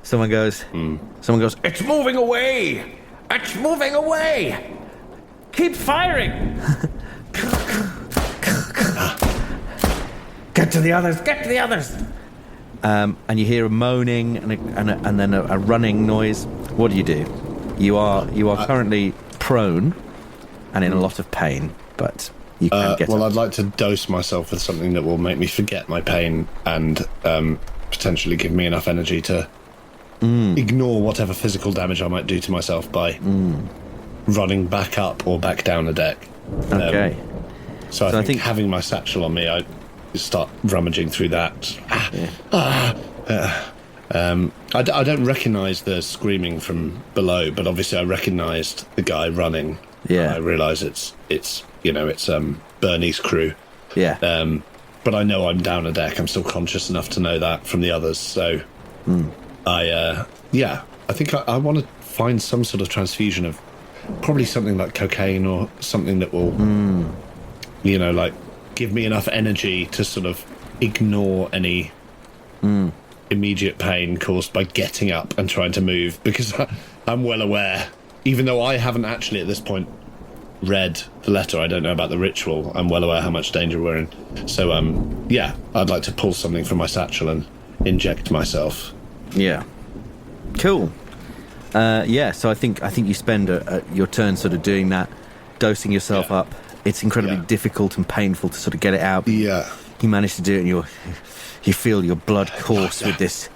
Someone goes, "It's moving away! It's moving away! Keep firing!" Get to the others! Get to the others! And you hear a moaning and then a running noise. What do? You are currently prone and in a lot of pain, but you can get well, up. I'd like to dose myself with something that will make me forget my pain and potentially give me enough energy to ignore whatever physical damage I might do to myself by running back up or back down a deck. Okay. So I think having my satchel on me, I start rummaging through that. I don't recognise the screaming from below, but obviously I recognised the guy running. Yeah. I realise it's Bernie's crew. Yeah. But I know I'm down a deck. I'm still conscious enough to know that from the others. So I think I want to find some sort of transfusion of probably something like cocaine or something that will, like give me enough energy to sort of ignore any immediate pain caused by getting up and trying to move, because I'm well aware, even though I haven't actually at this point read the letter, I don't know about the ritual, I'm well aware how much danger we're in. So I'd like to pull something from my satchel and inject myself. Yeah. Cool. So I think you spend your turn sort of doing that, dosing yourself up. It's incredibly difficult and painful to sort of get it out. Yeah. You manage to do it, and you feel your blood course with this,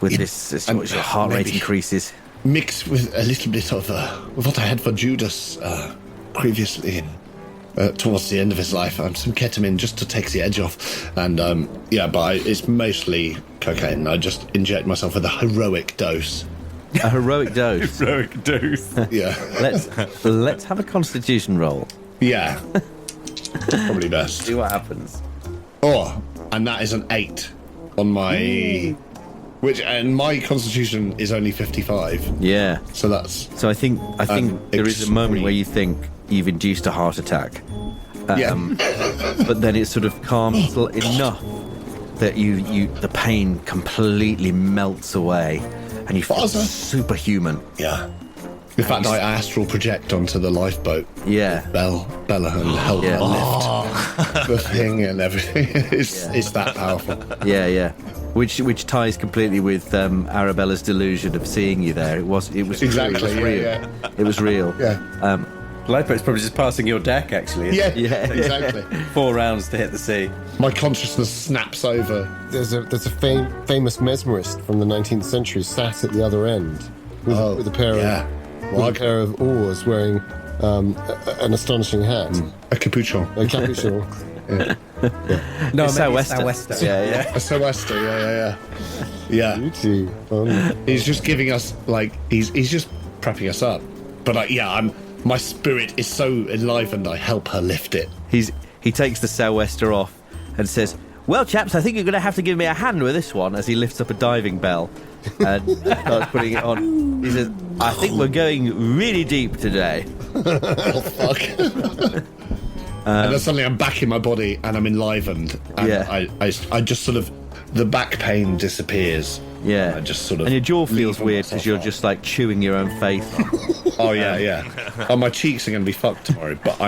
your heart rate increases. Mixed with a little bit of what I had for Judas previously, towards the end of his life, some ketamine just to take the edge off, and but it's mostly cocaine. I just inject myself with a heroic dose. A heroic dose. Heroic dose. Yeah. Let's have a Constitution roll. Yeah. Probably best. See what happens. Oh, and that is an 8 on my... and my Constitution is only 55. Yeah. So that's... So I think there is a moment where you think you've induced a heart attack. But then it sort of calms enough that the pain completely melts away and you feel superhuman. Yeah. In fact, I astral project onto the lifeboat. Yeah. Bella and help her lift the thing and everything. It's that powerful. Yeah. Which ties completely with Arabella's delusion of seeing you there. It was exactly real. Yeah. It was real. Yeah. Lifeboat's probably just passing your deck, actually. Yeah, exactly. 4 rounds to hit the sea. My consciousness snaps over. There's a famous mesmerist from the 19th century sat at the other end with a pair of oars, wearing an astonishing hat, a capuchon. A capuchon. No, it's sou'wester. Yeah. A sou'wester. Yeah. Beauty. He's just giving us he's just prepping us up. But my spirit is so enlivened. I help her lift it. He takes the sou'wester off and says, "Well, chaps, I think you're going to have to give me a hand with this one." As he lifts up a diving bell and starts putting it on, he says, "I think we're going really deep today." Oh fuck! And then suddenly I'm back in my body and I'm enlivened. And I just sort of, the back pain disappears. Yeah. I just sort of, and your jaw feels weird because you're just like chewing your own face. Oh yeah. Oh, my cheeks are going to be fucked tomorrow. But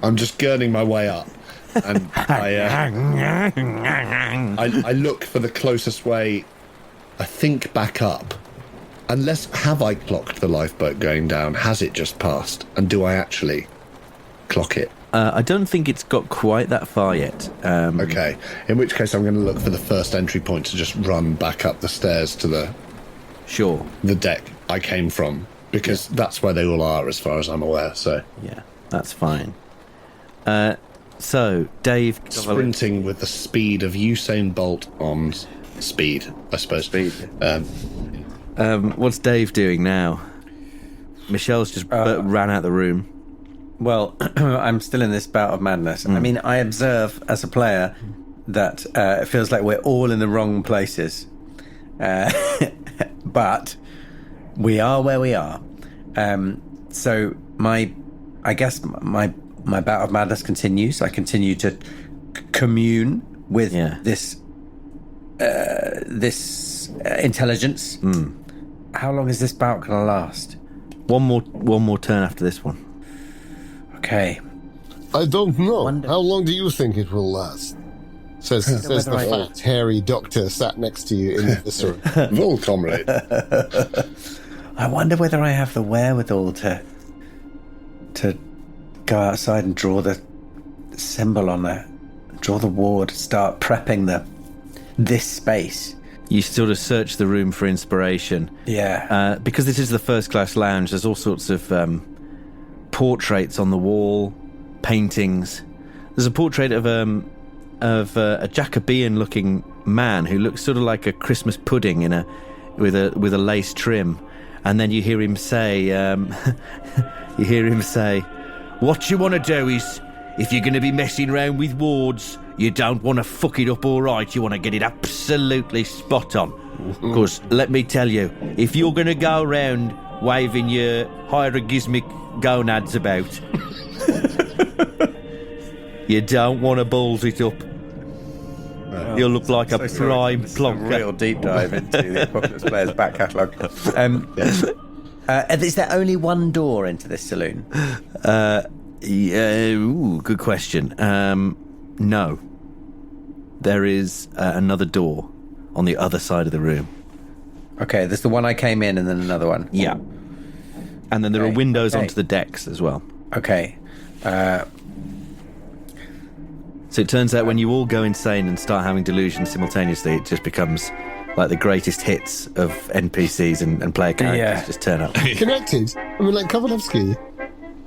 I'm just gurning my way up, and I look for the closest way. I think back up. Have I clocked the lifeboat going down? Has it just passed? And do I actually clock it? I don't think it's got quite that far yet. Okay. In which case, I'm going to look for the first entry point to just run back up the stairs to the deck I came from, because that's where they all are, as far as I'm aware. So yeah, that's fine. So Dave sprinting with the speed of Usain Bolt on speed, I suppose. Speed. What's Dave doing now? Michelle's just ran out the room. Well, I'm still in this bout of madness. I mean, I observe as a player that it feels like we're all in the wrong places. But we are where we are. So I guess my bout of madness continues. I continue to commune with this intelligence. How long is this bout going to last? One more turn after this one. Okay. I don't know. How long do you think it will last? Says the fat, hairy doctor sat next to you in the viscera. Well, comrade. I wonder whether I have the wherewithal to go outside and draw the symbol on it. Draw the ward. Start prepping this space. You sort of search the room for inspiration. Yeah. Because this is the first class lounge, there's all sorts of portraits on the wall, paintings. There's a portrait of a Jacobean-looking man who looks sort of like a Christmas pudding with a lace trim, and then you hear him say, "What you want to do is, if you're going to be messing around with wards, you don't want to fuck it up all right. You want to get it absolutely spot on. Because let me tell you, if you're going to go around waving your hieroglyphic gonads about, you don't want to balls it up. You'll look like a prime plonker." Real deep dive into the Apocalypse Players back catalogue. Is there only one door into this saloon? Good question. No. There is another door on the other side of the room. Okay, there's the one I came in and then another one. Yeah. And then there are windows onto the decks as well. Okay. So it turns out when you all go insane and start having delusions simultaneously, it just becomes like the greatest hits of NPCs and player characters just turn up. Connected? I mean, like Kovalevskii.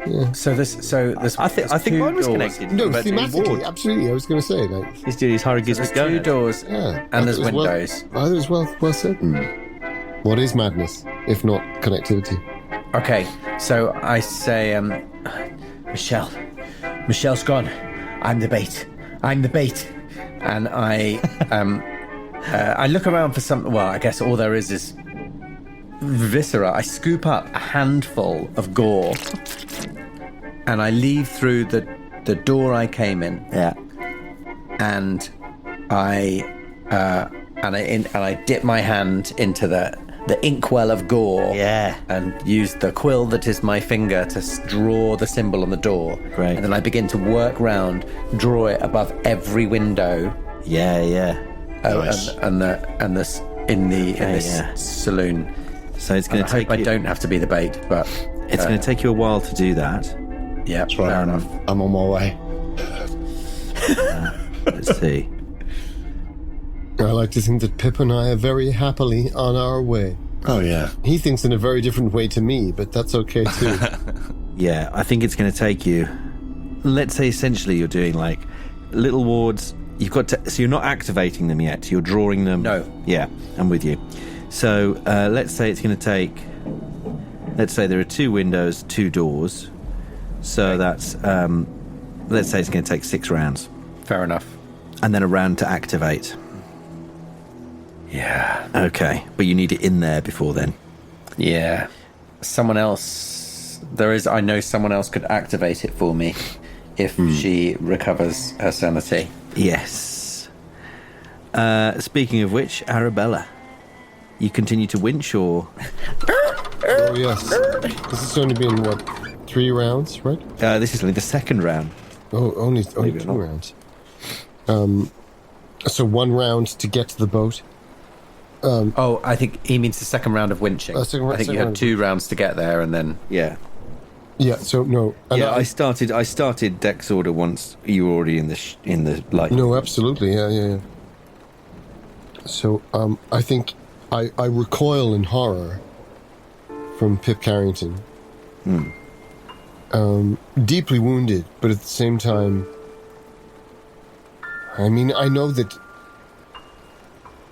Yeah. So this. I think mine was connected. No, thematically, absolutely. I was going to say, like, he's doing his hieroglyphic there's 2 doors, and there's windows. That was well said. What is madness if not connectivity? Okay, so I say, Michelle's gone. I'm the bait. And I look around for something. Well, I guess all there is viscera. I scoop up a handful of gore, and I leave through the door I came in. Yeah. And I dip my hand into the inkwell of gore. Yeah. And use the quill that is my finger to draw the symbol on the door. Great. And then I begin to work round, draw it above every window. Yeah. Nice. And this saloon. So it's going to take. I don't have to be the bait, but it's going to take you a while to do that. Yeah, That's right. fair enough. I'm on my way. Let's see. I like to think that Pip and I are very happily on our way. Oh, yeah. He thinks in a very different way to me, but that's okay too. Yeah, I think it's going to take you. Let's say essentially you're doing like little wards. You've got to, so you're not activating them yet. You're drawing them. No. Yeah, I'm with you. So let's say it's going to take. Let's say there are 2 windows, 2 doors. So that's. Let's say it's going to take 6 rounds. Fair enough. And then a round to activate. Yeah. Okay, but you need it in there before then. Yeah. Someone else. I know someone else could activate it for me if she recovers her sanity. Yes. Speaking of which, Arabella, you continue to winch or? Oh, yes. This has only been, 3 rounds, right? This is only the 2nd round. Oh, only 2 rounds. So 1 round to get to the boat. I think he means the 2nd round of winching. I think you had 2 rounds to get there, and then Yeah. Yeah. So no. I started Dex order once you were already in the light. No, absolutely. Yeah. So I think I recoil in horror from Pip Carrington. Deeply wounded, but at the same time, I mean, I know that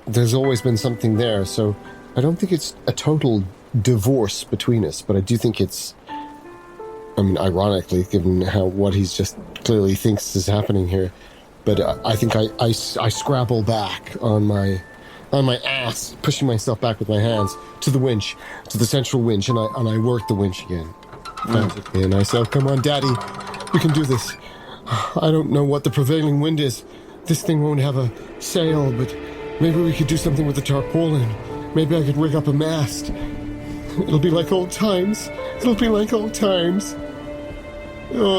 there's always been something there, so I don't think it's a total divorce between us, but I do think it's, I mean, ironically, given what he's just clearly thinks is happening here, but I think I scrabble back on my ass, pushing myself back with my hands to the winch, to the central winch, and I work the winch again. And I say, "Come on, Daddy, we can do this. I don't know what the prevailing wind is. This thing won't have a sail, but maybe we could do something with the tarpaulin. Maybe I could rig up a mast. It'll be like old times. Oh,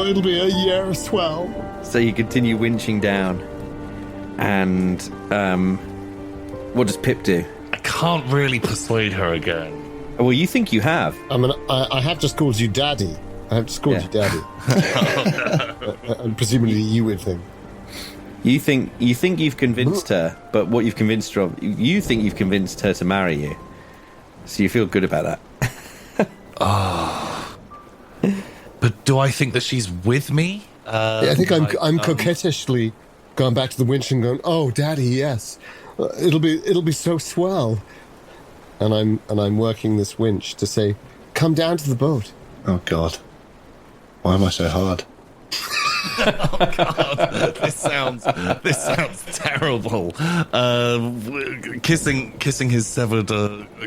it'll be a year swell." So you continue winching down, and what does Pip do? I can't really persuade her again. Well, you think you have. I mean, I have just called you Daddy. I have just called you Daddy. And presumably you would think. You think you've convinced her, but what you've convinced her of, you think you've convinced her to marry you. So you feel good about that. But do I think that she's with me? I think I'm coquettishly going back to the winch and going, "Oh, Daddy, yes, it'll be so swell." And I'm working this winch to say, "Come down to the boat." Oh God, why am I so hard? Oh God, this sounds terrible. Kissing his severed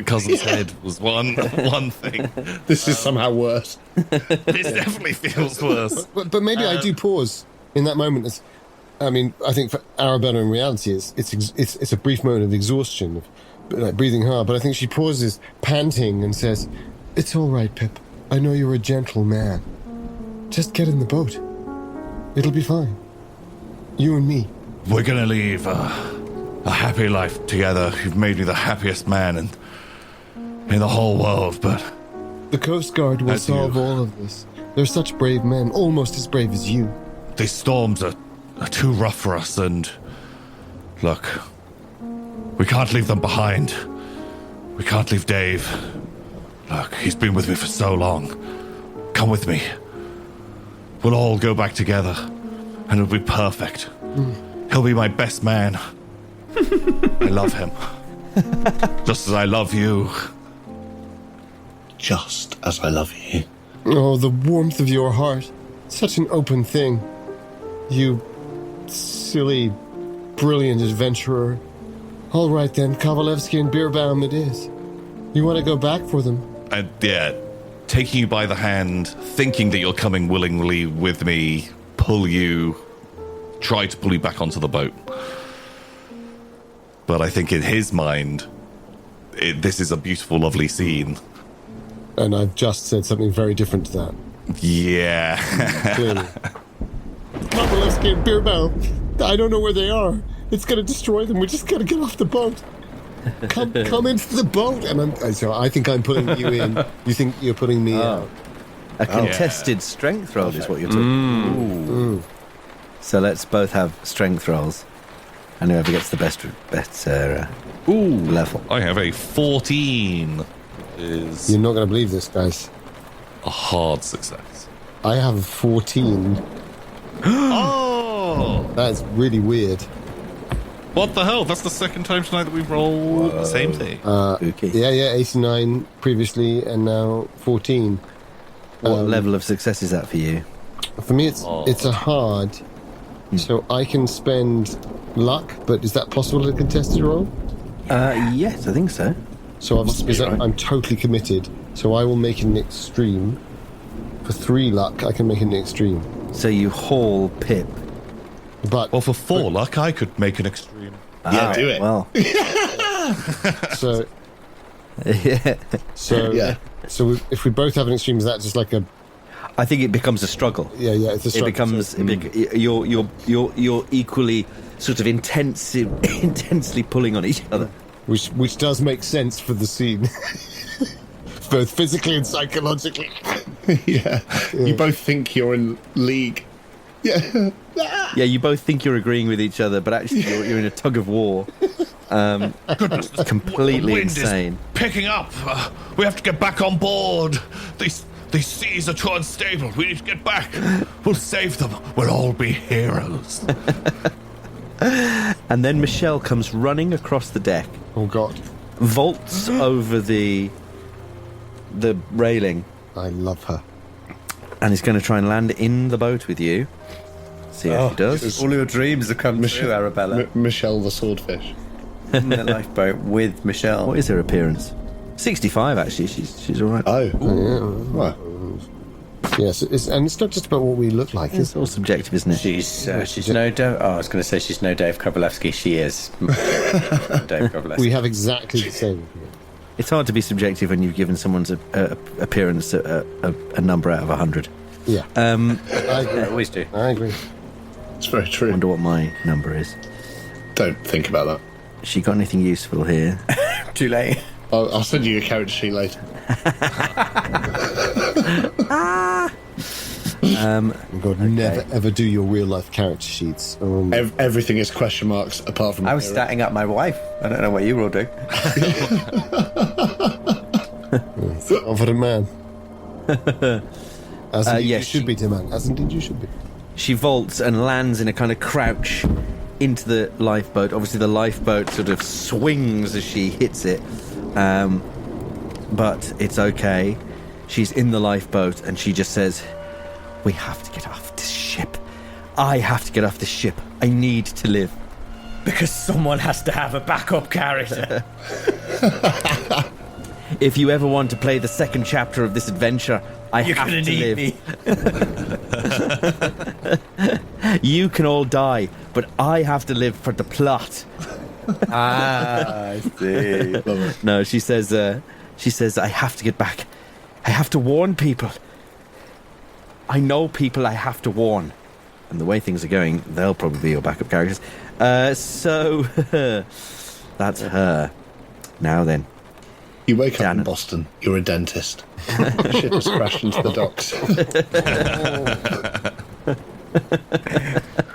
cousin's head was one thing. This is somehow worse. This definitely feels worse. But maybe I do pause in that moment. I think for Arabella in reality, it's a brief moment of exhaustion, of like breathing hard. But I think she pauses, panting, and says, "It's all right, Pip. I know you're a gentle man. Just get in the boat. It'll be fine. You and me." We're gonna leave a happy life together. You've made me the happiest man in the whole world, but the Coast Guard will solve all of this. They're such brave men, almost as brave as you. these storms are too rough for us, and look, we can't leave them behind. We can't leave Dave. Look, he's been with me for so long. Come with me. We'll all go back together, and it'll be perfect. He'll be my best man. I love him. Just as I love you. Just as I love you. Oh, the warmth of your heart. Such an open thing. You silly, brilliant adventurer. All right then, Kovalevskii and Bierbaum it is. You want to go back for them? And yeah, taking you by the hand, thinking that you're coming willingly with me, try to pull you back onto the boat. But I think in his mind, this is a beautiful, lovely scene. And I've just said something very different to that. Yeah. Clearly. Kovalevskii and Bierbaum. I don't know where they are. It's going to destroy them. We just got to get off the boat. Come into the boat. And so I think I'm putting you in. You think you're putting me out. A contested strength roll is what you're talking about. So let's both have strength rolls. And whoever gets the better level. I have a 14. You're not going to believe this, guys. A hard success. I have a 14. Oh! That's really weird. What the hell? That's the second time tonight that we've rolled the same thing. Spooky. Yeah, 89 previously, and now 14. What level of success is that for you? For me, it's a hard. So I can spend luck, but is that possible in a contested roll? Yes, I think so. So obviously, right. I'm totally committed. So I will make it an extreme. For 3 luck, I can make it an extreme. So you haul Pip. But Well, for 4 luck, I could make an extreme. Yeah, do it. Well, so yeah. So if we both have an extreme, is that just like a? I think it becomes a struggle. Yeah, it's a struggle. It becomes you're equally sort of intensely pulling on each other. Which does make sense for the scene, both physically and psychologically. Yeah. You both think you're in league. Yeah. Yeah, you both think you're agreeing with each other, but actually you're in a tug of war. Completely insane. Picking up. We have to get back on board. These seas are too unstable. We need to get back. We'll save them. We'll all be heroes. And then Michelle comes running across the deck, Oh God, vaults over the railing, I love her. and is going to try and land in the boat with you. See how she does. All your dreams have come true, Arabella. Michelle the swordfish. In the lifeboat with Michelle. What is her appearance? 65, actually. She's all right. Oh. Right. Yes, and it's not just about what we look like. It's all subjective, isn't it? She's no Dave. Oh, I was going to say she's no Dave Kovalevskii. She is Dave Kovalevskii. We have exactly the same. It's hard to be subjective when you've given someone's appearance a number out of 100. Yeah, I agree. I always do. I agree. It's very I true. wonder what my number is. Don't think about that. She got anything useful here? Too late. I'll send you a character sheet later. God, never ever do your real life character sheets. Everything is question marks apart from. I was starting up my wife. I don't know what you were doing. Over a man. As indeed you should be, dear man. As indeed you should be. She vaults and lands in a kind of crouch into the lifeboat. Obviously, the lifeboat sort of swings as she hits it, but it's okay. She's in the lifeboat, and she just says, "We have to get off this ship. I have to get off this ship. I need to live." Because someone has to have a backup character. If you ever want to play the second chapter of this adventure, You're have to live. Me. You can all die, but I have to live for the plot. I see. No, she says, I have to get back. I have to warn people. I know people I have to warn. And the way things are going, they'll probably be your backup characters. So, that's her. Now then. You wake up in Boston, you're a dentist. Ship has crashed into the docks.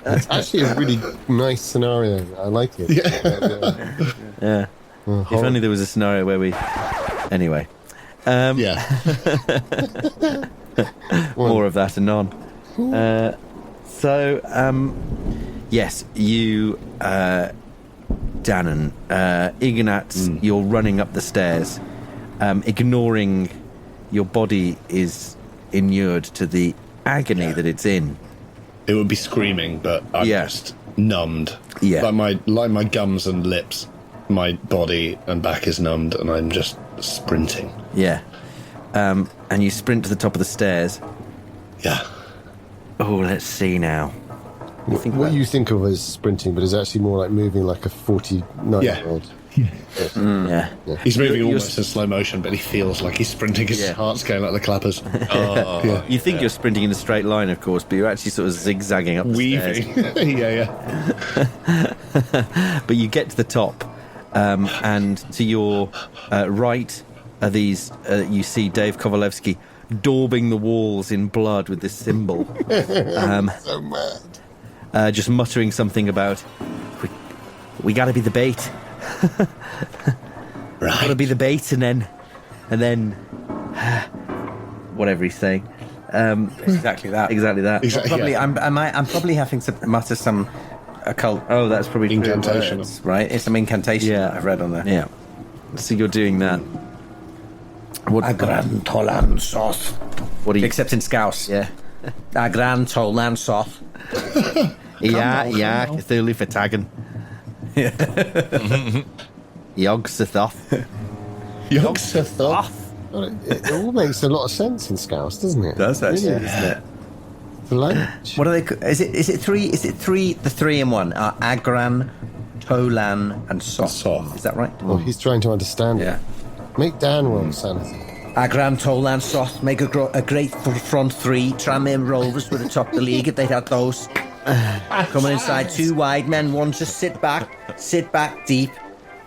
It's actually a really nice scenario. I like it. Yeah. If only there was a scenario where we... Anyway. More of that anon. Yes, you... Danann, Ignat, you're running up the stairs, ignoring your body is inured to the agony that it's in. It would be screaming, but I'm just numbed. Yeah. Like my gums and lips, my body and back is numbed, and I'm just sprinting. Yeah. And you sprint to the top of the stairs. Yeah. Oh, let's see now. What you think of as sprinting, but is actually more like moving like a 49-year-old. Yeah. He's moving almost in slow motion, but he feels like he's sprinting. His heart's going like the clappers. You think you're sprinting in a straight line, of course, but you're actually sort of zigzagging up the Weaving. stairs. But you get to the top, and to your right are these, you see Dave Kovalevskii daubing the walls in blood with this symbol. So mad. Just muttering something about, we gotta be the bait. Right. Gotta be the bait, and then whatever he's saying. Exactly that. Exactly. I'm probably having to mutter some occult. Oh, that's probably incantation, right? It's some incantation that I've read on there. Yeah. So you're doing that. Agran tolan soth. What do you? Except in Scouse. Yeah. Agran tolan soth. Yeah, Cthulhu for tagging. Yogsathoth. It all makes a lot of sense in Scouse, doesn't it? It does actually, really, doesn't it? The language. What are they? Is it three? Is it three? The three in one are Agran, Tolan, and Soth. Is that right? Oh, he's trying to understand it. Make Dan roll sanity. Agran, Tolan, Soth make a great front three. Tranmere Rovers would have topped the league if they'd had those. Coming inside, two wide men. One just sit back deep.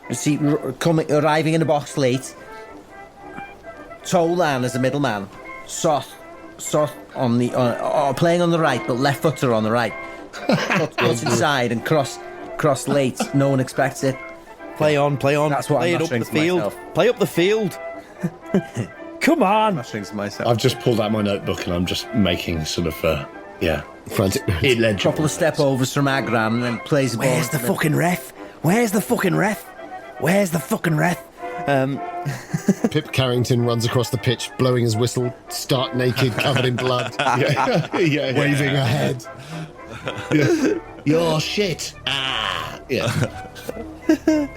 You see, arriving in the box late. Tolan as a middleman. Soth on the playing on the right, but left footer on the right. Cut inside and cross late. No one expects it. Play on. That's what Play I'm it up the muttering to field. myself. Play up the field. Come on. Muttering to myself. I've just pulled out my notebook and I'm just making sort of frantic. Couple of step overs from Agran and then plays the ball. Where's the fucking ref? Pip Carrington runs across the pitch, blowing his whistle, stark naked, covered in blood, waving a head. Your shit.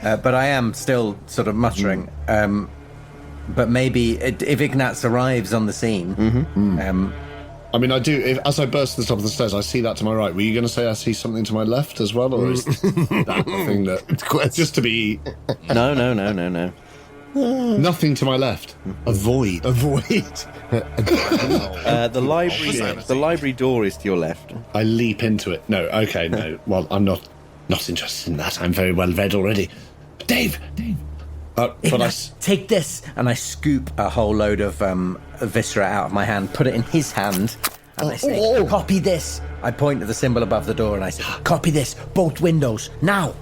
But I am still sort of muttering. But maybe if Ignaz arrives on the scene. I mean, I do. As I burst to the top of the stairs, I see that to my right. Were you going to say I see something to my left as well, or is that the thing that just to be? No. Nothing to my left. A void. The library door is to your left. I leap into it. No. Well, I'm not interested in that. I'm very well read already. Dave. Take this, and I scoop a whole load of viscera out of my hand, put it in his hand, And I say, copy this. I point to the symbol above the door and I say, copy this, both windows, now.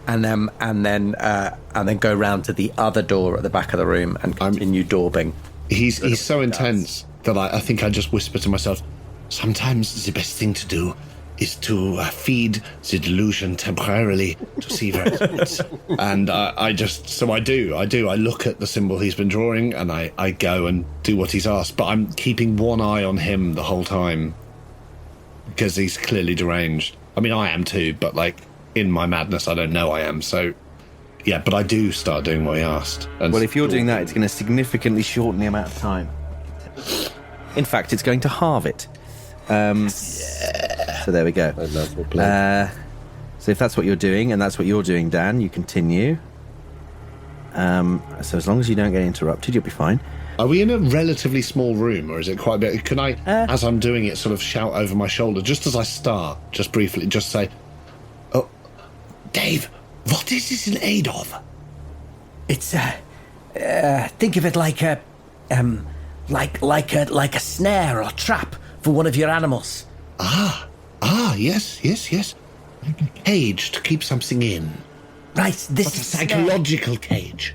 And then go round to the other door at the back of the room and continue daubing. He's so intense that I think I just whisper to myself, sometimes the best thing to do is to feed the delusion temporarily to see where it's and I do. I look at the symbol he's been drawing and I go and do what he's asked, but I'm keeping one eye on him the whole time because he's clearly deranged. I mean, I am too, but like in my madness, I don't know I am. So yeah, but I do start doing what he asked. Well, if you're doing that, it's going to significantly shorten the amount of time. In fact, it's going to halve it. So there we go. So if that's what you're doing, and that's what you're doing, Dan, you continue. So as long as you don't get interrupted, you'll be fine. Are we in a relatively small room, or is it quite a bit? Can I, as I'm doing it, sort of shout over my shoulder, just as I start, just briefly, just say, "Oh, Dave, what is this in aid of?" It's think of it like a snare or trap for one of your animals. Yes. Like a cage to keep something in. Right, this But is a psychological cage.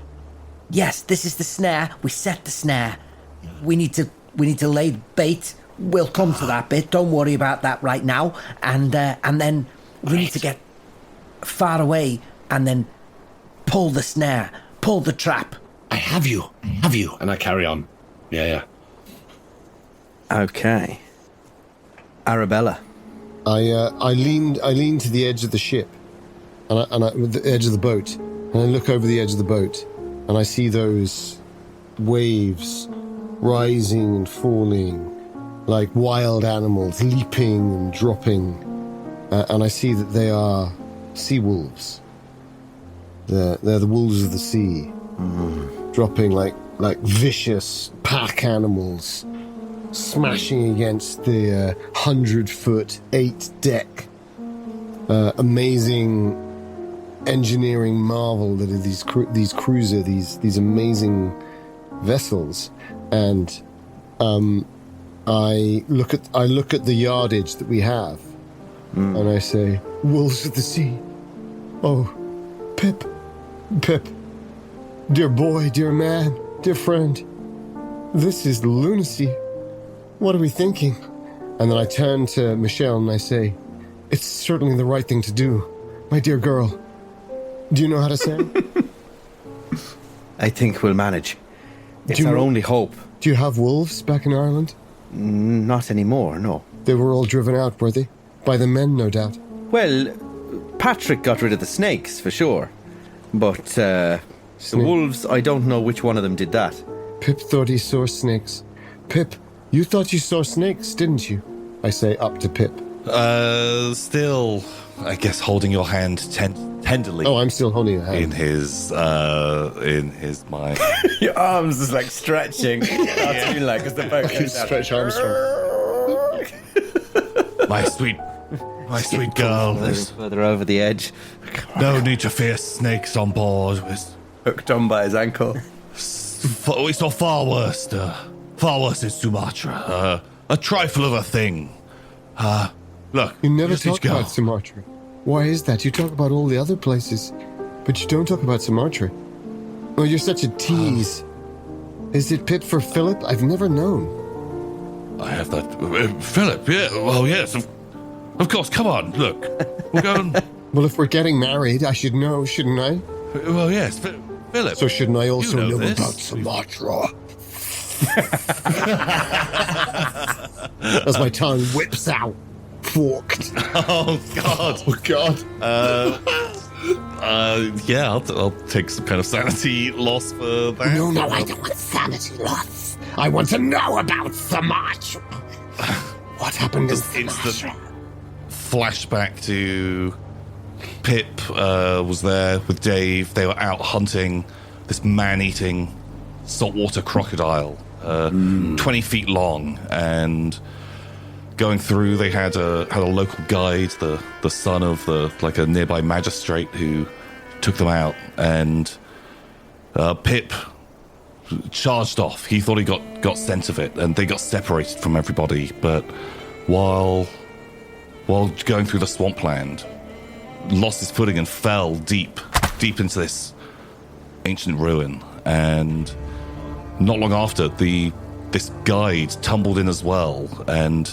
Yes, this is the snare. We set the snare. We need to lay bait. We'll come to that bit. Don't worry about that right now. And then we need to get far away and then pull the snare, pull the trap. I have you. And I carry on. Yeah. Okay. Arabella. I lean to the edge of the ship, and the edge of the boat, and I look over the edge of the boat, and I see those waves rising and falling like wild animals, leaping and dropping, and I see that they are sea wolves. They're the wolves of the sea, dropping like vicious pack animals, smashing against the 100-foot 8-deck amazing engineering marvel that are these cruiser, these amazing vessels. And I look at the yardage that we have, and I say, "Wolves of the sea. Oh, Pip, dear boy, dear man, dear friend, this is lunacy. What are we thinking?" And then I turn to Michelle and I say, "It's certainly the right thing to do. My dear girl, do you know how to sail?" I think we'll manage. It's our only hope. Do you have wolves back in Ireland? Not anymore, no. They were all driven out, were they? By the men, no doubt. Well, Patrick got rid of the snakes, for sure. But the wolves, I don't know which one of them did that. Pip thought he saw snakes. Pip, you thought you saw snakes, didn't you? I say up to Pip. Still, I guess, holding your hand tenderly. Oh, I'm still holding your hand. In his mind. Your arms is like stretching. Cartoon like as the boat goes out. Stretch Armstrong. My sweet girl. There's Further over the edge. no need to fear snakes on board. Hooked on by his ankle. We saw far worse in Sumatra. A trifle of a thing. Look, You never just need talk to go. about Sumatra. Why is that? You talk about all the other places, but you don't talk about Sumatra. Oh, you're such a tease. Is it Pip for Philip? I've never known. I have that. Philip, yeah. Well, yes. Of course, come on. Look. We're going. Well, if we're getting married, I should know, shouldn't I? Well, yes. Philip. So shouldn't I also know know this. about Sumatra? As my tongue whips out, forked. Oh, God. Oh, God. Yeah, I'll take some kind of sanity loss for that. No, I don't want sanity loss. I want to know about Sumatra. What happened in Just instant Sumatra? flashback to Pip was there with Dave. They were out hunting this man-eating saltwater crocodile, 20 feet long, and going through, they had a local guide, the son of a nearby magistrate who took them out, and Pip charged off. He thought he got scent of it, and they got separated from everybody. But while going through the swampland, lost his footing and fell deep into this ancient ruin. And not long after, this guide tumbled in as well, and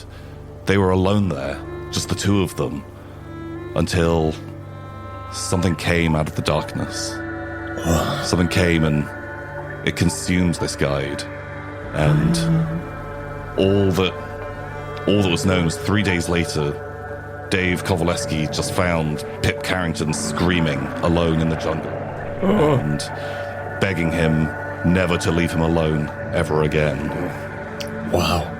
they were alone there, just the two of them, until something came out of the darkness. Something came and it consumed this guide, and all that was known was 3 days later, Dave Kovalevskii just found Pip Carrington screaming alone in the jungle and begging him never to leave him alone ever again. Wow.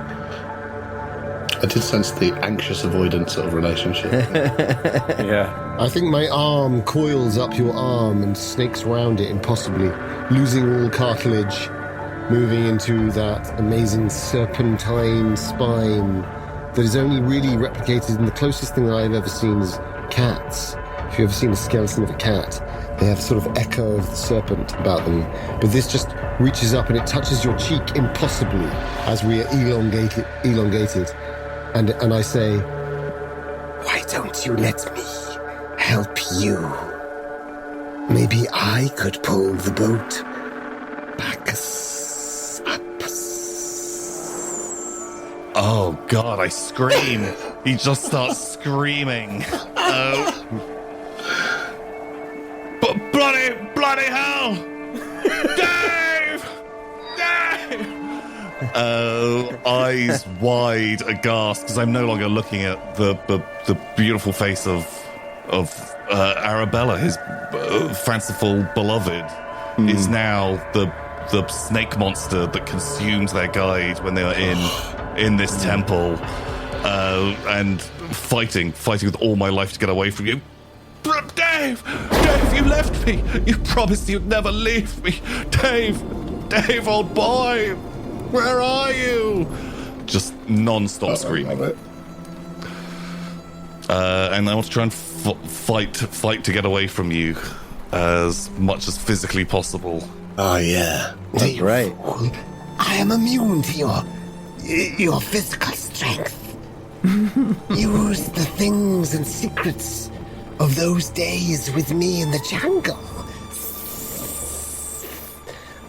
I did sense the anxious avoidance sort of relationship. Yeah. I think my arm coils up your arm and snakes round it impossibly, losing all cartilage, moving into that amazing serpentine spine that is only really replicated in the closest thing that I've ever seen is cats. If you've ever seen a skeleton of a cat, they have sort of echo of the serpent about them. But this just reaches up and it touches your cheek impossibly as we are elongated. And I say, why don't you let me help you? Maybe I could pull the boat back up. Oh God, I scream. He just starts screaming. But bloody hell! Dave! Eyes wide, aghast, because I'm no longer looking at the beautiful face of Arabella, his fanciful beloved, is now the snake monster that consumed their guide when they were in this temple, and fighting with all my life to get away from you. Dave, you left me. You promised you'd never leave me. Dave, old boy, where are you? Just non-stop screaming. And I want to try and fight to get away from you as much as physically possible. Oh yeah, That's right. I am immune to your physical strength. Use the things and secrets of those days with me in the jungle.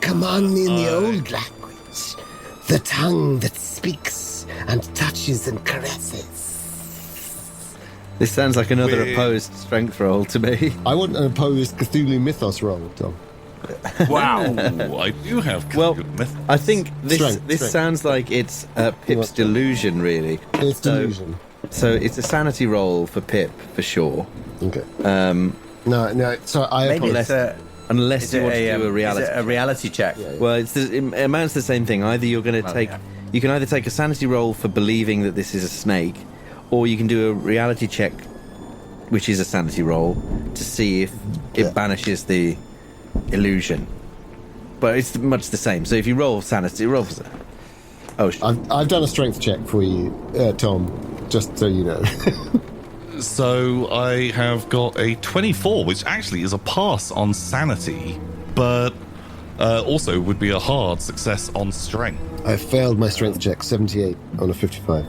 Command me in the old language, the tongue that speaks and touches and caresses. This sounds like another opposed strength roll to me. I want an opposed Cthulhu mythos roll, Tom. Wow, I do have. Well, I think this Strength. sounds like it's Pip's delusion, really. It's delusion. So it's a sanity roll for Pip, for sure. Okay. No, so I Maybe apologize. Unless you want to do a reality is it a reality check. Well, it amounts to the same thing. Either you're going to you can either take a sanity roll for believing that this is a snake, or you can do a reality check, which is a sanity roll, to see if it banishes the illusion. But it's much the same. So if you roll sanity, roll for I've done a strength check for you, Tom, just so you know. So I have got a 24, which actually is a pass on sanity, but also would be a hard success on strength. I failed my strength check, 78 on a 55.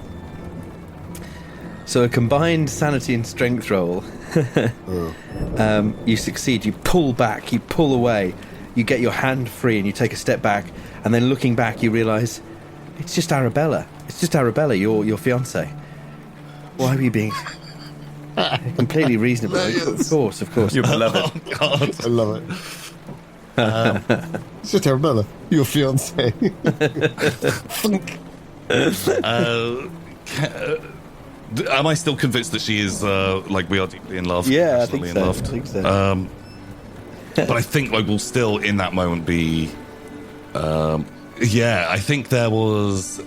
So a combined sanity and strength roll. You succeed. You pull back. You pull away. You get your hand free, and you take a step back. And then looking back, you realise it's just Arabella. It's just Arabella, your fiancée. Why were you being completely reasonable? Of course. Your beloved. Oh, God. I love it. It's just Arabella, your fiancé. Am I still convinced that she is we are deeply in love? Yeah, I think in so. love? I think so. But I think we'll still in that moment be. I think there was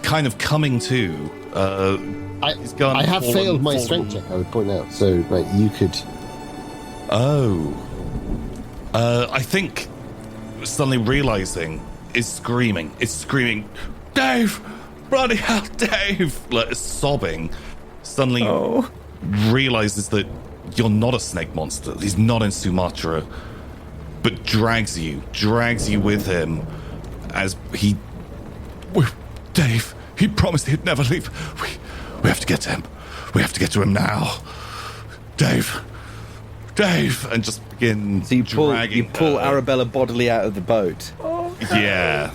kind of coming to. I have failed my strength check, I would point out. So, you could. I think suddenly realizing is screaming. It's screaming, Dave! Bloody hell, Dave! Like sobbing. Suddenly realizes that you're not a snake monster. He's not in Sumatra. But drags you with him as he... Dave, He promised he'd never leave. We have to get to him. We have to get to him now. Dave, and just begin dragging. You pull Arabella bodily out of the boat. Yeah,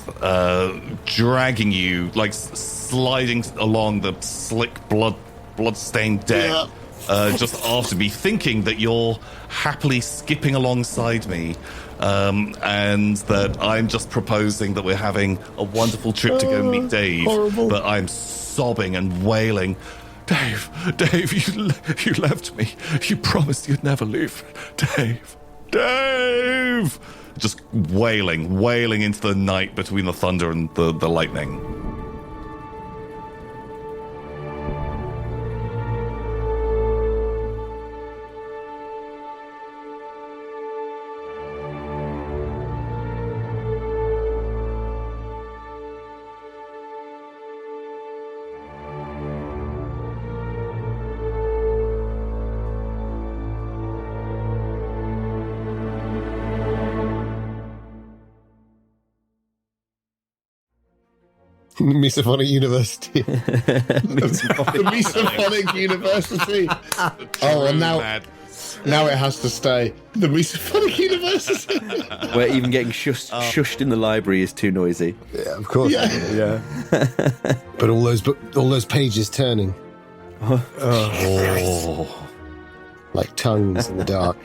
dragging you, like sliding along the slick blood-stained deck. Just after me, thinking that you're happily skipping alongside me, and that I'm just proposing that we're having a wonderful trip to go meet Dave. Horrible. But I'm sobbing and wailing. Dave, you left me. You promised you'd never leave. Dave! Just wailing into the night between the thunder and the lightning. Misophonic University. The Misophonic University. Oh, and now it has to stay. The Misophonic University. Where even getting shushed in the library is too noisy. Yeah, of course. Yeah. But all those pages turning. Like tongues in the dark.